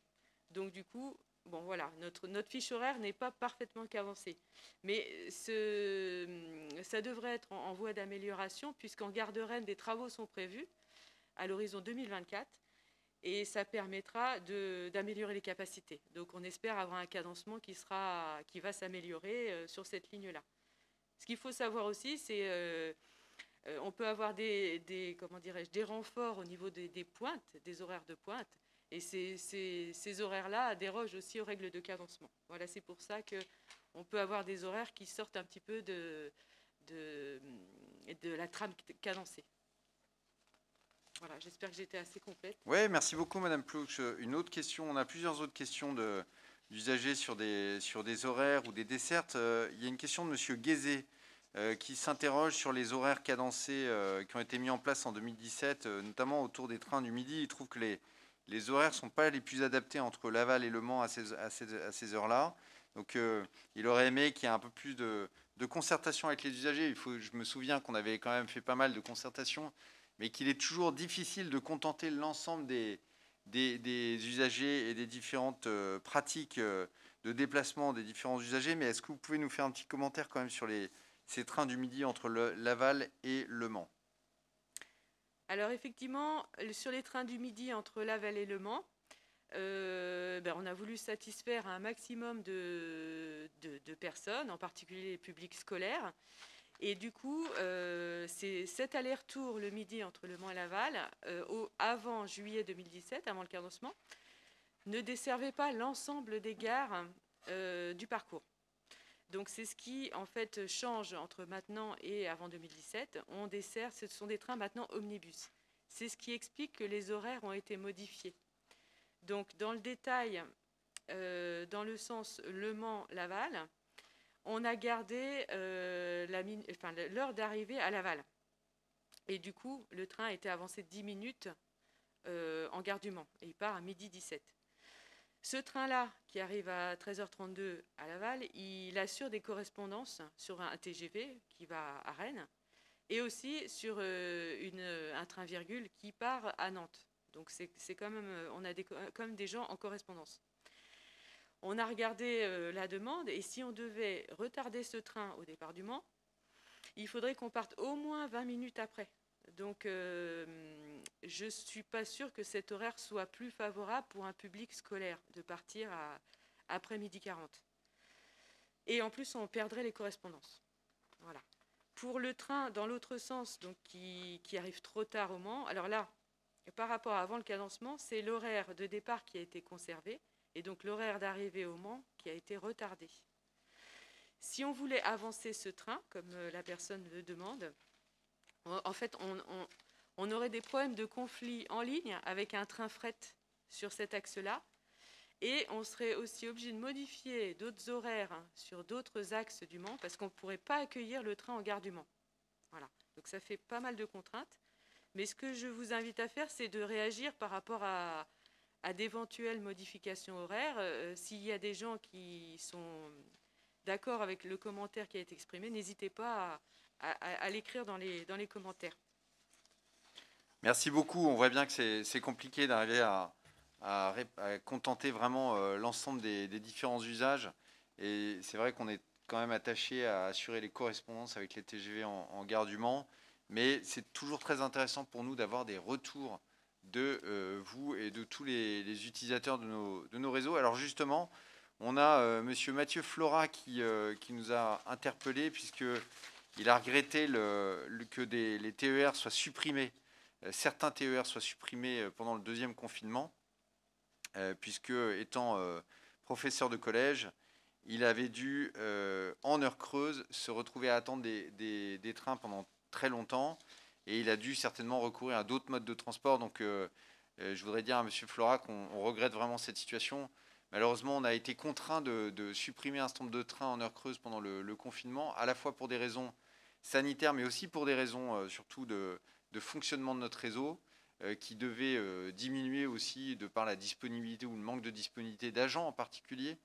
Donc, du coup, bon, voilà, notre fiche horaire n'est pas parfaitement cadencée. Mais ça devrait être en voie d'amélioration, puisqu'en gare de Rennes, des travaux sont prévus à l'horizon 2024. Et ça permettra d'améliorer les capacités. Donc on espère avoir un cadencement qui va s'améliorer sur cette ligne-là. Ce qu'il faut savoir aussi, c'est on peut avoir des renforts au niveau des pointes, des horaires de pointe. Et ces horaires-là dérogent aussi aux règles de cadencement. Voilà, c'est pour ça qu'on peut avoir des horaires qui sortent un petit peu de la trame cadencée. Voilà, j'espère que j'étais assez complète. Oui, merci beaucoup, Madame Plouch. Une autre question, on a plusieurs autres questions d'usagers sur des horaires ou des dessertes. Il y a une question de Monsieur Guézé qui s'interroge sur les horaires cadencés qui ont été mis en place en 2017, notamment autour des trains du midi. Il trouve que les horaires ne sont pas les plus adaptés entre Laval et Le Mans à ces heures-là. Donc, il aurait aimé qu'il y ait un peu plus de concertation avec les usagers. Je me souviens qu'on avait quand même fait pas mal de concertations, mais qu'il est toujours difficile de contenter l'ensemble des usagers et des différentes pratiques de déplacement des différents usagers. Mais est-ce que vous pouvez nous faire un petit commentaire quand même sur ces trains du midi entre Laval et Le Mans ? Alors effectivement, sur les trains du midi entre Laval et Le Mans, on a voulu satisfaire un maximum de personnes, en particulier les publics scolaires. Et du coup, c'est cet aller-retour le midi entre Le Mans et Laval, avant juillet 2017, avant le cadencement, ne desservait pas l'ensemble des gares du parcours. Donc c'est ce qui en fait change entre maintenant et avant 2017. On dessert, ce sont des trains maintenant omnibus. C'est ce qui explique que les horaires ont été modifiés. Donc dans le détail, dans le sens Le Mans-Laval, on a gardé l'heure d'arrivée à Laval. Et du coup, le train a été avancé de 10 minutes en gare du Mans. Et il part à 12h17. Ce train-là, qui arrive à 13h32 à Laval, il assure des correspondances sur un TGV qui va à Rennes et aussi sur un train-virgule qui part à Nantes. Donc c'est quand même, on a quand même des gens en correspondance. On a regardé la demande et si on devait retarder ce train au départ du Mans, il faudrait qu'on parte au moins 20 minutes après. Donc, je ne suis pas sûre que cet horaire soit plus favorable pour un public scolaire, de partir après 12h40. Et en plus, on perdrait les correspondances. Voilà. Pour le train dans l'autre sens, donc qui arrive trop tard au Mans, alors là, par rapport à avant le cadencement, c'est l'horaire de départ qui a été conservé et donc l'horaire d'arrivée au Mans qui a été retardé. Si on voulait avancer ce train, comme la personne le demande, en fait, on aurait des problèmes de conflit en ligne avec un train fret sur cet axe-là. Et on serait aussi obligé de modifier d'autres horaires sur d'autres axes du Mans parce qu'on ne pourrait pas accueillir le train en gare du Mans. Voilà. Donc ça fait pas mal de contraintes. Mais ce que je vous invite à faire, c'est de réagir par rapport à d'éventuelles modifications horaires. S'il y a des gens qui sont d'accord avec le commentaire qui a été exprimé, n'hésitez pas à l'écrire dans les commentaires. Merci beaucoup. On voit bien que c'est compliqué d'arriver à contenter vraiment l'ensemble des différents usages. Et c'est vrai qu'on est quand même attaché à assurer les correspondances avec les TGV en gare du Mans. Mais c'est toujours très intéressant pour nous d'avoir des retours de vous et de tous les utilisateurs de nos réseaux. Alors justement, on a monsieur Mathieu Flora qui nous a interpellés puisqu'il a regretté que les TER soient supprimés. Certains TER soient supprimés pendant le deuxième confinement, puisque étant professeur de collège, il avait dû, en heure creuse, se retrouver à attendre des trains pendant très longtemps, et il a dû certainement recourir à d'autres modes de transport. Donc je voudrais dire à M. Flora qu'on regrette vraiment cette situation. Malheureusement, on a été contraint de supprimer un certain nombre de trains en heure creuse pendant le confinement, à la fois pour des raisons sanitaires, mais aussi pour des raisons surtout de fonctionnement de notre réseau, qui devait diminuer aussi de par la disponibilité ou le manque de disponibilité d'agents en particulier.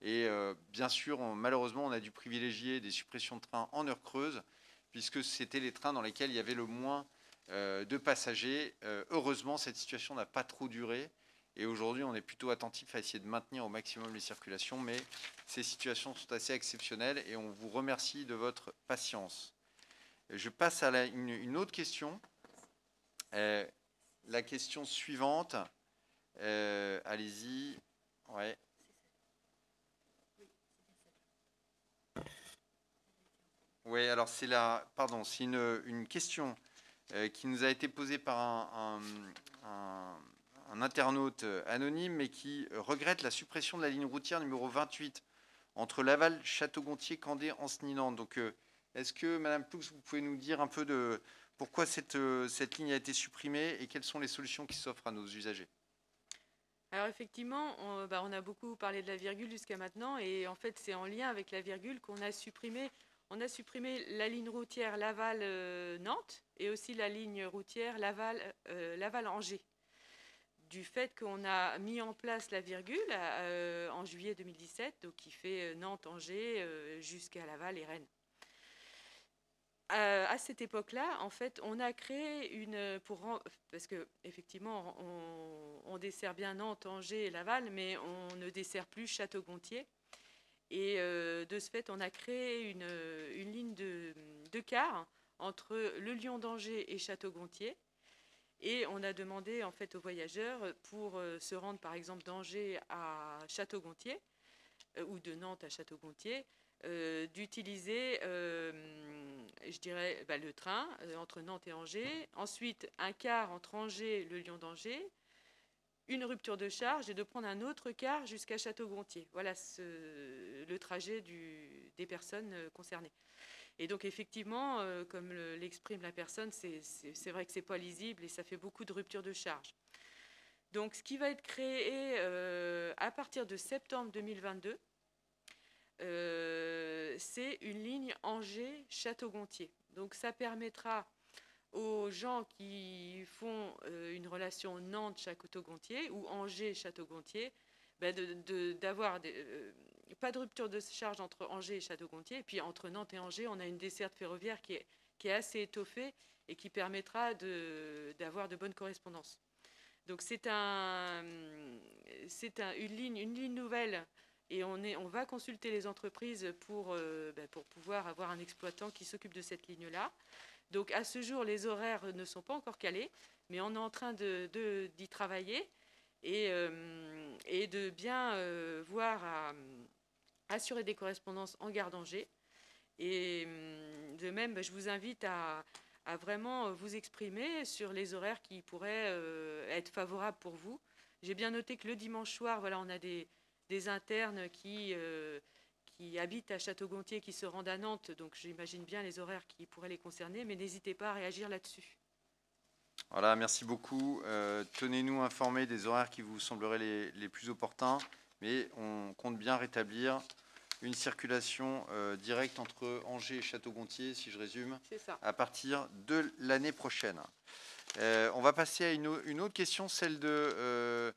Et bien sûr, malheureusement, on a dû privilégier des suppressions de trains en heure creuse, puisque c'était les trains dans lesquels il y avait le moins de passagers. Heureusement, cette situation n'a pas trop duré. Et aujourd'hui, on est plutôt attentif à essayer de maintenir au maximum les circulations, mais ces situations sont assez exceptionnelles et on vous remercie de votre patience. Je passe à une autre question. La question suivante. Allez-y. Ouais. Oui, alors c'est une question qui nous a été posée par un internaute anonyme, mais qui regrette la suppression de la ligne routière numéro 28 entre Laval, Château-Gontier, Candé, Ancenis-Nantes. Donc, est-ce que, Madame Ploux, vous pouvez nous dire un peu de pourquoi cette ligne a été supprimée et quelles sont les solutions qui s'offrent à nos usagers? Alors effectivement, on a beaucoup parlé de la virgule jusqu'à maintenant, et en fait, c'est en lien avec la virgule qu'on a supprimé. On a supprimé la ligne routière Laval-Nantes et aussi la ligne routière Laval-Angers. Du fait qu'on a mis en place la virgule en juillet 2017, donc qui fait Nantes-Angers jusqu'à Laval et Rennes. À cette époque-là, en fait, on a créé parce que effectivement, on dessert bien Nantes, Angers et Laval, mais on ne dessert plus Château-Gontier. Et de ce fait, on a créé une ligne de car entre le Lion d'Angers et Château-Gontier. Et on a demandé en fait aux voyageurs, pour se rendre par exemple d'Angers à Château-Gontier ou de Nantes à Château-Gontier, d'utiliser, je dirais, le train entre Nantes et Angers, ensuite un car entre Angers et le Lion d'Angers, une rupture de charge et de prendre un autre car jusqu'à Château-Gontier. Voilà le trajet des personnes concernées. Et donc effectivement, comme l'exprime la personne, c'est vrai que c'est pas lisible et ça fait beaucoup de ruptures de charge. Donc ce qui va être créé à partir de septembre 2022, c'est une ligne Angers-Château-Gontier. Donc ça permettra aux gens qui font une relation Nantes-Château-Gontier ou Angers-Château-Gontier, d'avoir pas de rupture de charge entre Angers et Château-Gontier. Et puis entre Nantes et Angers, on a une desserte ferroviaire qui est assez étoffée et qui permettra d'avoir de bonnes correspondances. Donc c'est une ligne nouvelle, et on va consulter les entreprises pour pouvoir pouvoir avoir un exploitant qui s'occupe de cette ligne-là. Donc à ce jour, les horaires ne sont pas encore calés, mais on est en train d'y travailler et de bien voir à assurer des correspondances en gare d'Angers. Et de même, je vous invite à vraiment vous exprimer sur les horaires qui pourraient être favorables pour vous. J'ai bien noté que le dimanche soir, voilà, on a des internes qui habitent à Château-Gontier, qui se rendent à Nantes, donc j'imagine bien les horaires qui pourraient les concerner, mais n'hésitez pas à réagir là-dessus. Voilà, merci beaucoup. Tenez-nous informés des horaires qui vous sembleraient les plus opportuns, mais on compte bien rétablir une circulation directe entre Angers et Château-Gontier, si je résume, à partir de l'année prochaine. On va passer à une autre question, celle de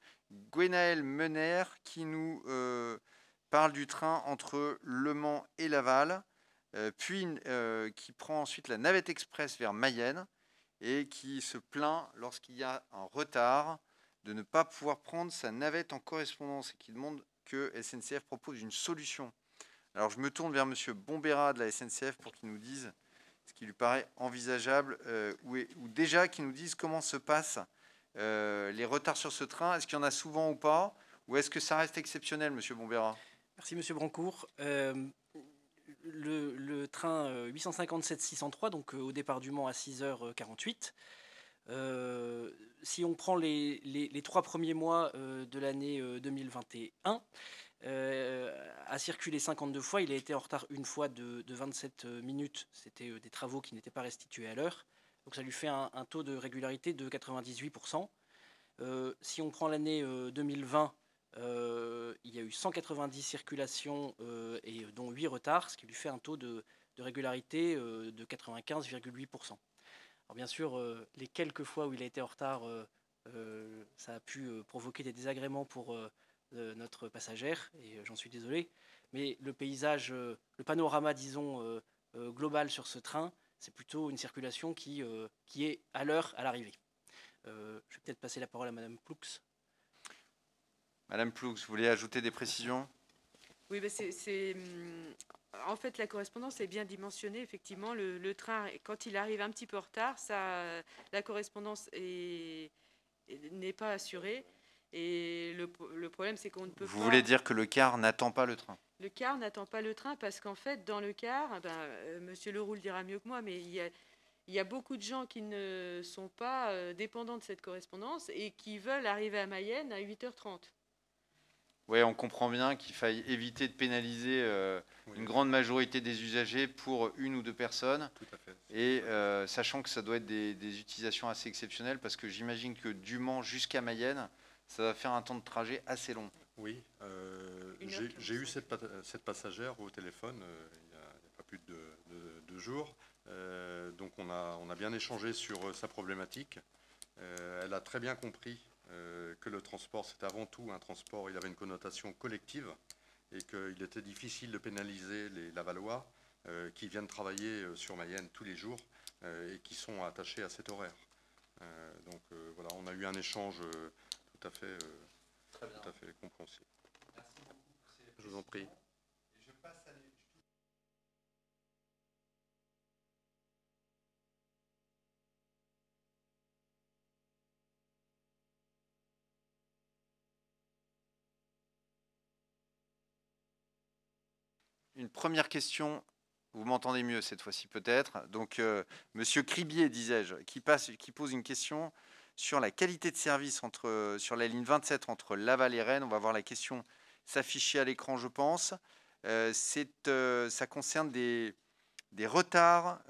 Gwenaël Mener, qui nous parle du train entre Le Mans et Laval, puis qui prend ensuite la navette express vers Mayenne et qui se plaint lorsqu'il y a un retard de ne pas pouvoir prendre sa navette en correspondance et qui demande que SNCF propose une solution. Alors je me tourne vers Monsieur Bombera de la SNCF pour qu'il nous dise ce qui lui paraît envisageable ou déjà qu'il nous dise comment se passent les retards sur ce train. Est-ce qu'il y en a souvent ou pas? Ou est-ce que ça reste exceptionnel, Monsieur Bombera? Merci Monsieur Brancourt. Le train 857-603, donc au départ du Mans à 6h48, si on prend les 3 premiers mois de l'année 2021, a circulé 52 fois, il a été en retard une fois de 27 minutes, c'était des travaux qui n'étaient pas restitués à l'heure, donc ça lui fait un taux de régularité de 98%. Si on prend l'année 2020, il y a eu 190 circulations et dont 8 retards, ce qui lui fait un taux de régularité de 95,8%. Alors bien sûr, les quelques fois où il a été en retard, ça a pu provoquer des désagréments pour notre passagère, et j'en suis désolé, mais le paysage, le panorama, disons, global sur ce train, c'est plutôt une circulation qui est à l'heure à l'arrivée. Je vais peut-être passer la parole à Madame Ploux. Madame Ploux, vous voulez ajouter des précisions? Oui, ben en fait, la correspondance est bien dimensionnée. Effectivement, le train, quand il arrive un petit peu en retard, la correspondance n'est pas assurée. Et le problème, c'est qu'on ne peut pas... Vous voulez dire que le car n'attend pas le train? Le car n'attend pas le train parce qu'en fait, dans le car, Monsieur Leroux le dira mieux que moi, mais il y a beaucoup de gens qui ne sont pas dépendants de cette correspondance et qui veulent arriver à Mayenne à 8h30. Oui, on comprend bien qu'il faille éviter de pénaliser une grande majorité des usagers pour une ou deux personnes. Tout à fait. Et sachant que ça doit être des utilisations assez exceptionnelles, parce que j'imagine que du Mans jusqu'à Mayenne, ça va faire un temps de trajet assez long. Oui, j'ai eu cette passagère au téléphone il n'y a pas plus de 2 jours. Donc on a bien échangé sur sa problématique. Elle a très bien compris que le transport, c'est avant tout un transport, il avait une connotation collective et qu'il était difficile de pénaliser les Lavallois qui viennent travailler sur Mayenne tous les jours et qui sont attachés à cet horaire. Donc voilà, on a eu un échange tout à fait compréhensible. Merci beaucoup. Je vous en prie. Je passe à une première question. Vous m'entendez mieux cette fois-ci peut-être. Donc, Monsieur Cribier, disais-je, qui pose une question sur la qualité de service sur la ligne 27 entre Laval et Rennes. On va voir la question s'afficher à l'écran, je pense. Ça concerne des retards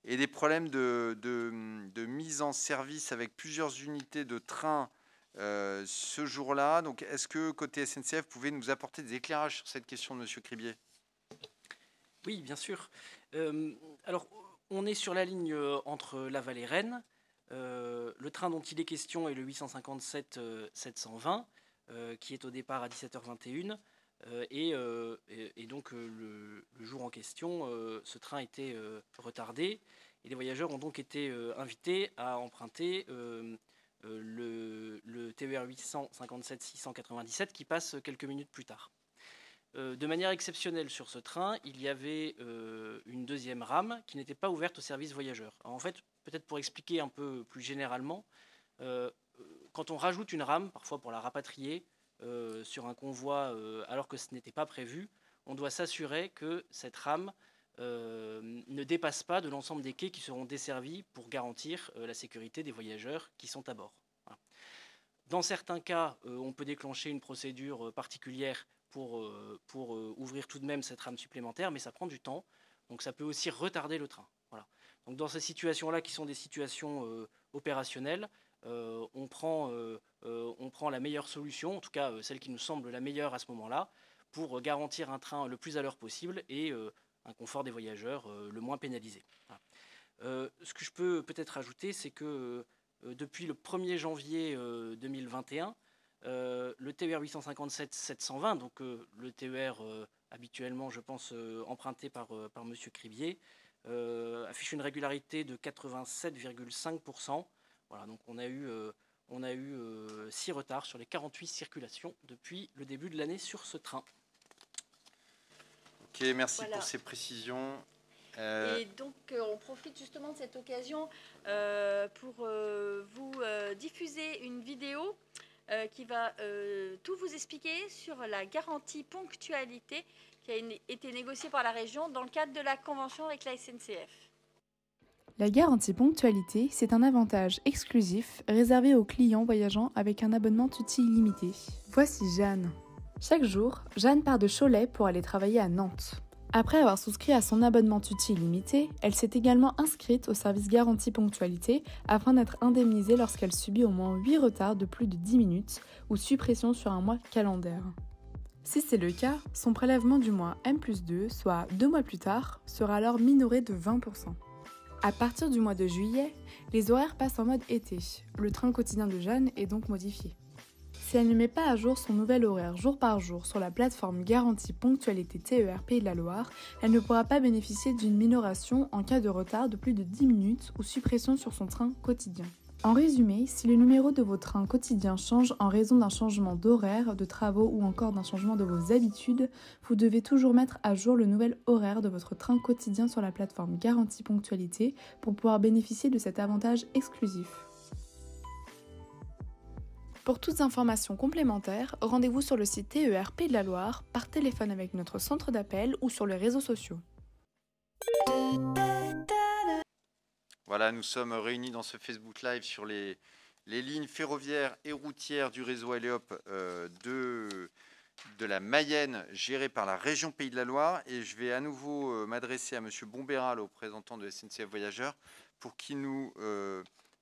et des problèmes de mise en service avec plusieurs unités de train ce jour-là. Donc, est-ce que côté SNCF, vous pouvez nous apporter des éclairages sur cette question de Monsieur Cribier? Oui, bien sûr. Alors, on est sur la ligne entre Laval et Rennes. Le train dont il est question est le 857-720, qui est au départ à 17h21. Et donc, le jour en question, ce train était retardé. Et les voyageurs ont donc été invités à emprunter le TER 857-697 qui passe quelques minutes plus tard. de manière exceptionnelle sur ce train, il y avait une deuxième rame qui n'était pas ouverte au service voyageurs. Alors, en fait, peut-être pour expliquer un peu plus généralement, quand on rajoute une rame, parfois pour la rapatrier sur un convoi alors que ce n'était pas prévu, on doit s'assurer que cette rame ne dépasse pas de l'ensemble des quais qui seront desservis pour garantir la sécurité des voyageurs qui sont à bord. Voilà. Dans certains cas, on peut déclencher une procédure particulière pour ouvrir tout de même cette rame supplémentaire, mais ça prend du temps, donc ça peut aussi retarder le train. Voilà. Donc dans ces situations-là, qui sont des situations opérationnelles, on prend la meilleure solution, en tout cas celle qui nous semble la meilleure à ce moment-là, pour garantir un train le plus à l'heure possible et un confort des voyageurs le moins pénalisé. Voilà. Ce que je peux peut-être ajouter, c'est que depuis le 1er janvier 2021, le TER 857-720, donc le TER habituellement, je pense, emprunté par M. Cribier, affiche une régularité de 87,5%. Voilà, donc on a eu 6 retards sur les 48 circulations depuis le début de l'année sur ce train. Ok, merci pour ces précisions. Et donc, on profite justement de cette occasion pour vous diffuser une vidéo qui va tout vous expliquer sur la garantie ponctualité qui a été négociée par la région dans le cadre de la convention avec la SNCF. La garantie ponctualité, c'est un avantage exclusif réservé aux clients voyageant avec un abonnement tutti illimité. Voici Jeanne. Chaque jour, Jeanne part de Cholet pour aller travailler à Nantes. Après avoir souscrit à son abonnement tutti illimité, elle s'est également inscrite au service garantie ponctualité afin d'être indemnisée lorsqu'elle subit au moins 8 retards de plus de 10 minutes ou suppression sur un mois calendaire. Si c'est le cas, son prélèvement du mois M+2, soit 2 mois plus tard, sera alors minoré de 20%. À partir du mois de juillet, les horaires passent en mode été. Le train quotidien de Jeanne est donc modifié. Si elle ne met pas à jour son nouvel horaire jour par jour sur la plateforme Garantie Ponctualité TER Pays de la Loire, elle ne pourra pas bénéficier d'une minoration en cas de retard de plus de 10 minutes ou suppression sur son train quotidien. En résumé, si le numéro de vos trains quotidiens change en raison d'un changement d'horaire, de travaux ou encore d'un changement de vos habitudes, vous devez toujours mettre à jour le nouvel horaire de votre train quotidien sur la plateforme Garantie Ponctualité pour pouvoir bénéficier de cet avantage exclusif. Pour toutes informations complémentaires, rendez-vous sur le site TER Pays de la Loire, par téléphone avec notre centre d'appel ou sur les réseaux sociaux. Voilà, nous sommes réunis dans ce Facebook Live sur les lignes ferroviaires et routières du réseau Aléop de la Mayenne, gérée par la région Pays de la Loire. Et je vais à nouveau m'adresser à M. Bombéra, le représentant de SNCF Voyageurs, pour qu'il nous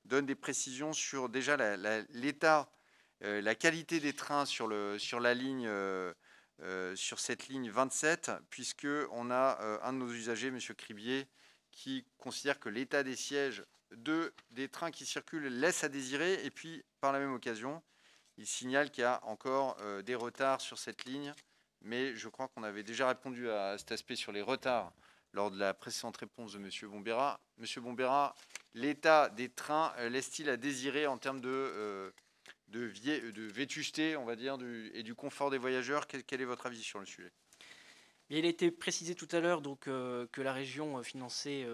donne des précisions sur déjà l'état, la qualité des trains sur la ligne, sur cette ligne 27, puisqu'on a un de nos usagers, M. Cribier, qui considère que l'état des sièges des trains qui circulent laisse à désirer. Et puis, par la même occasion, il signale qu'il y a encore des retards sur cette ligne. Mais je crois qu'on avait déjà répondu à cet aspect sur les retards lors de la précédente réponse de M. Bombéra. M. Bombéra, l'état des trains laisse-t-il à désirer en termes de vétusté, on va dire, et du confort des voyageurs? Quel est votre avis sur le sujet? Il a été précisé tout à l'heure que la région finançait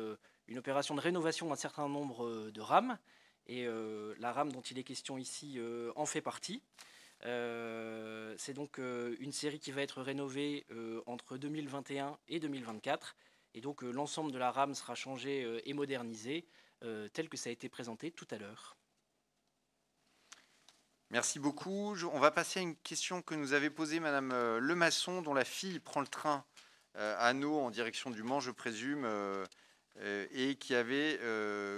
une opération de rénovation d'un certain nombre de rames, et la rame dont il est question ici en fait partie. C'est donc une série qui va être rénovée entre 2021 et 2024, et donc l'ensemble de la rame sera changé et modernisé tel que ça a été présenté tout à l'heure. Merci beaucoup. On va passer à une question que nous avait posée Madame Lemasson, dont la fille prend le train à Nau en direction du Mans, je présume, et qui avait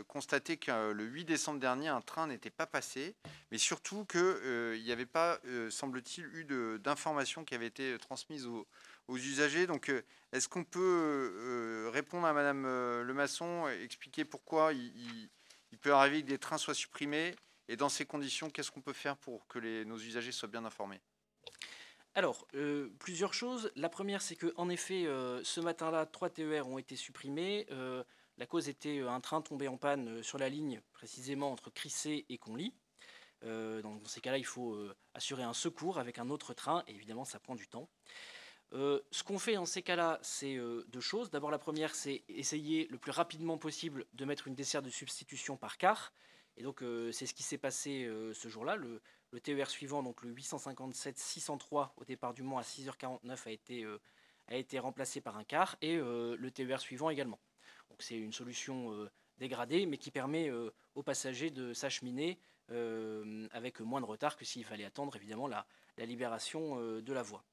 constaté que le 8 décembre dernier, un train n'était pas passé, mais surtout qu'il n'y avait pas, semble-t-il, eu d'informations qui avaient été transmises aux usagers. Donc, est-ce qu'on peut répondre à Madame Lemasson, expliquer pourquoi il peut arriver que des trains soient supprimés? Et dans ces conditions, qu'est-ce qu'on peut faire pour que nos usagers soient bien informés? Alors, plusieurs choses. La première, c'est qu'en effet, ce matin-là, 3 TER ont été supprimés. La cause était un train tombé en panne sur la ligne, précisément entre Crissey et Conly. Dans ces cas-là, il faut assurer un secours avec un autre train, et évidemment, ça prend du temps. Ce qu'on fait dans ces cas-là, c'est 2 choses. D'abord, la première, c'est essayer le plus rapidement possible de mettre une desserte de substitution par car. Et donc, c'est ce qui s'est passé ce jour-là. Le TER suivant, donc le 857-603 au départ du Mans à 6h49 a été remplacé par un car, et le TER suivant également. Donc c'est une solution dégradée, mais qui permet aux passagers de s'acheminer avec moins de retard que s'il fallait attendre évidemment la libération de la voie.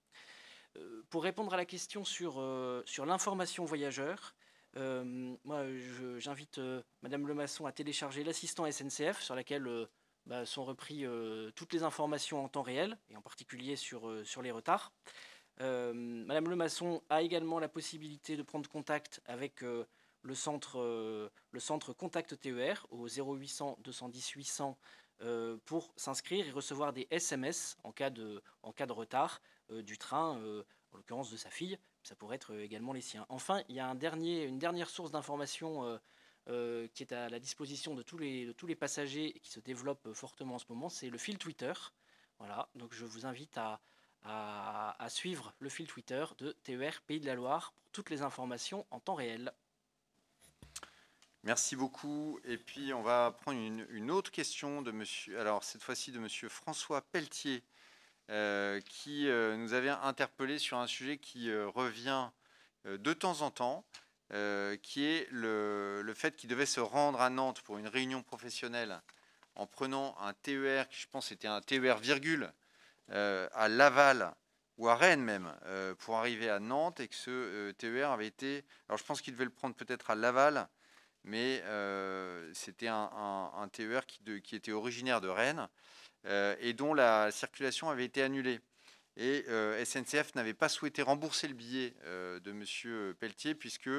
Pour répondre à la question sur l'information voyageur, moi j'invite Madame Lemasson à télécharger l'assistant SNCF sur laquelle sont repris toutes les informations en temps réel, et en particulier sur les retards. Madame Lemasson a également la possibilité de prendre contact avec le centre Contact TER au 0800 210 800 pour s'inscrire et recevoir des SMS en cas de retard du train, en l'occurrence de sa fille. Ça pourrait être également les siens. Enfin, il y a une dernière source d'information qui est à la disposition de tous les passagers et qui se développe fortement en ce moment, c'est le fil Twitter. Voilà, donc je vous invite à suivre le fil Twitter de TER Pays de la Loire pour toutes les informations en temps réel. Merci beaucoup. Et puis, on va prendre une autre question de monsieur, alors cette fois-ci de monsieur François Pelletier, qui nous avait interpellé sur un sujet qui revient de temps en temps, qui est le fait qu'il devait se rendre à Nantes pour une réunion professionnelle en prenant un TER, qui je pense était un TER virgule, à Laval ou à Rennes même, pour arriver à Nantes, et que ce TER avait été... Alors je pense qu'il devait le prendre peut-être à Laval, mais c'était un TER qui était originaire de Rennes, et dont la circulation avait été annulée. Et SNCF n'avait pas souhaité rembourser le billet de M. Pelletier, puisque,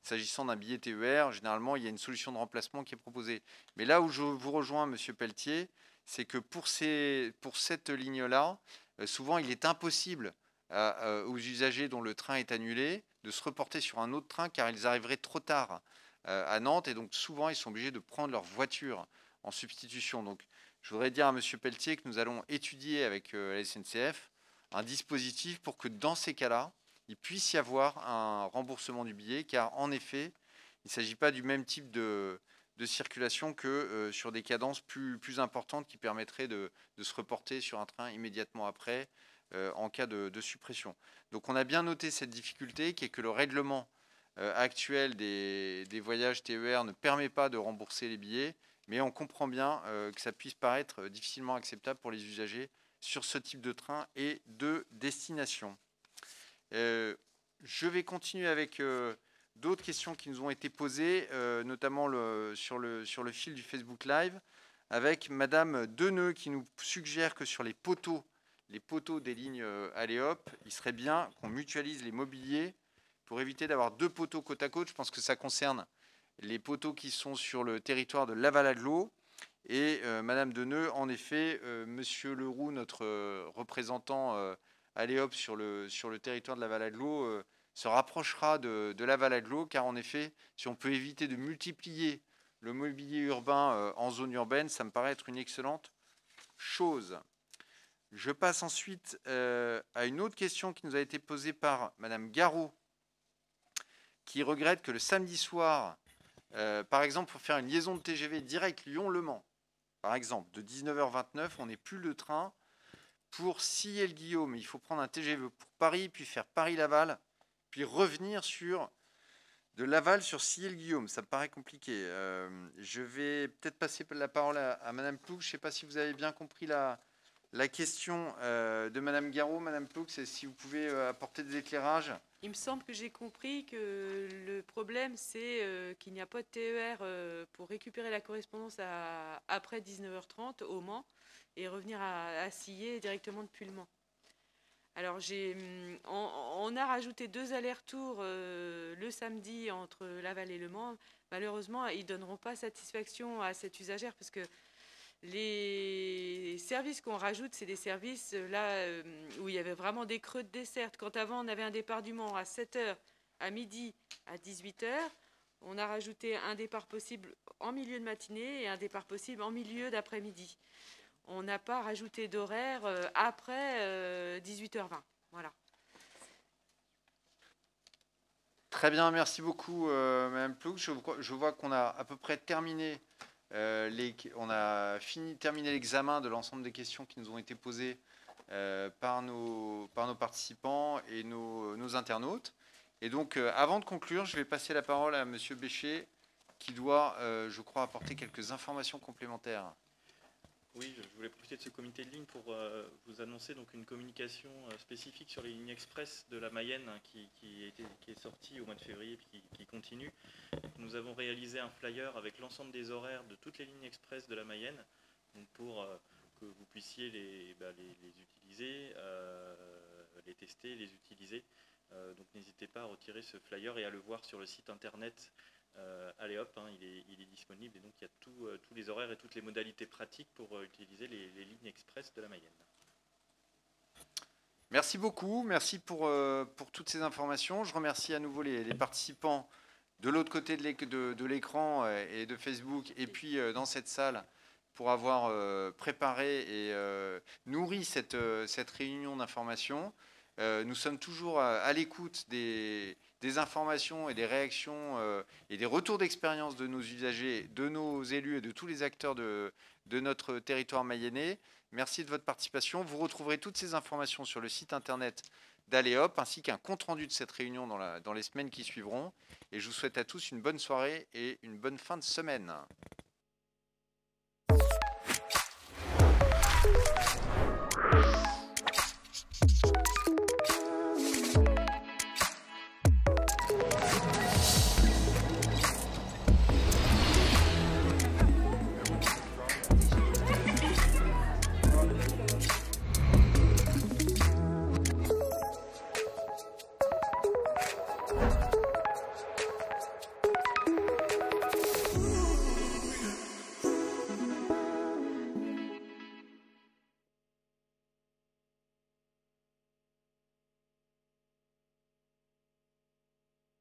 s'agissant d'un billet TER, généralement, il y a une solution de remplacement qui est proposée. Mais là où je vous rejoins, M. Pelletier, c'est que pour cette ligne-là, souvent, il est impossible aux usagers dont le train est annulé de se reporter sur un autre train, car ils arriveraient trop tard à Nantes, et donc souvent, ils sont obligés de prendre leur voiture en substitution. Donc, je voudrais dire à M. Pelletier que nous allons étudier avec la SNCF un dispositif pour que dans ces cas-là, il puisse y avoir un remboursement du billet, car en effet, il ne s'agit pas du même type de circulation que sur des cadences plus importantes qui permettraient de se reporter sur un train immédiatement après en cas de suppression. Donc on a bien noté cette difficulté, qui est que le règlement actuel des voyages TER ne permet pas de rembourser les billets, mais on comprend bien que ça puisse paraître difficilement acceptable pour les usagers sur ce type de train et de destination. Je vais continuer avec d'autres questions qui nous ont été posées, notamment sur le fil du Facebook Live, avec Madame Deneux qui nous suggère que sur les poteaux des lignes Aléop, il serait bien qu'on mutualise les mobiliers pour éviter d'avoir 2 poteaux côte à côte. Je pense que ça concerne les poteaux qui sont sur le territoire de Laval-Aglo. Et Madame Deneux, en effet, Monsieur Leroux, notre représentant Aléop sur le territoire de Laval-Aglo, se rapprochera de Laval-Aglo, car en effet, si on peut éviter de multiplier le mobilier urbain en zone urbaine, ça me paraît être une excellente chose. Je passe ensuite à une autre question qui nous a été posée par Madame Garot, qui regrette que le samedi soir, par exemple, pour faire une liaison de TGV direct Lyon-Le Mans, par exemple, de 19h29, on n'est plus le train pour Sillé-le-Guillaume. Il faut prendre un TGV pour Paris, puis faire Paris-Laval, puis revenir de Laval sur Sillé-le-Guillaume. Ça me paraît compliqué. Je vais peut-être passer la parole à Madame Ploux. Je ne sais pas si vous avez bien compris la question de Madame Garot. Madame Ploux, c'est si vous pouvez apporter des éclairages. Il me semble que j'ai compris que le problème, c'est qu'il n'y a pas de TER pour récupérer la correspondance après 19h30 au Mans et revenir à Sillé directement depuis le Mans. Alors, on a rajouté 2 allers-retours le samedi entre Laval et Le Mans. Malheureusement, ils ne donneront pas satisfaction à cette usagère parce que les services qu'on rajoute, c'est des services là où il y avait vraiment des creux de desserte. Quand avant, on avait un départ du Mans à 7h, à midi, à 18h, on a rajouté un départ possible en milieu de matinée et un départ possible en milieu d'après-midi. On n'a pas rajouté d'horaire après 18h20. Voilà. Très bien, merci beaucoup, Madame Ploug. Je vois qu'on a à peu près terminé, terminé l'examen de l'ensemble des questions qui nous ont été posées par nos participants et nos internautes. Et donc, avant de conclure, je vais passer la parole à Monsieur Bécher, qui doit, je crois, apporter quelques informations complémentaires. Oui, je voulais profiter de ce comité de ligne pour vous annoncer donc une communication spécifique sur les lignes express de la Mayenne qui est sortie au mois de février et qui continue. Nous avons réalisé un flyer avec l'ensemble des horaires de toutes les lignes express de la Mayenne, donc pour que vous puissiez les utiliser, les tester, les utiliser. Donc n'hésitez pas à retirer ce flyer et à le voir sur le site internet. Allez hop, il est disponible et donc il y a tous les horaires et toutes les modalités pratiques pour utiliser les lignes express de la Mayenne. Merci beaucoup, merci pour toutes ces informations. Je remercie à nouveau les participants de l'autre côté de l'écran et de Facebook et puis dans cette salle pour avoir préparé et nourri cette réunion d'information. Nous sommes toujours à l'écoute des informations et des réactions et des retours d'expérience de nos usagers, de nos élus et de tous les acteurs de notre territoire mayennais. Merci de votre participation. Vous retrouverez toutes ces informations sur le site internet d'Aléop ainsi qu'un compte-rendu de cette réunion dans les semaines qui suivront. Et je vous souhaite à tous une bonne soirée et une bonne fin de semaine.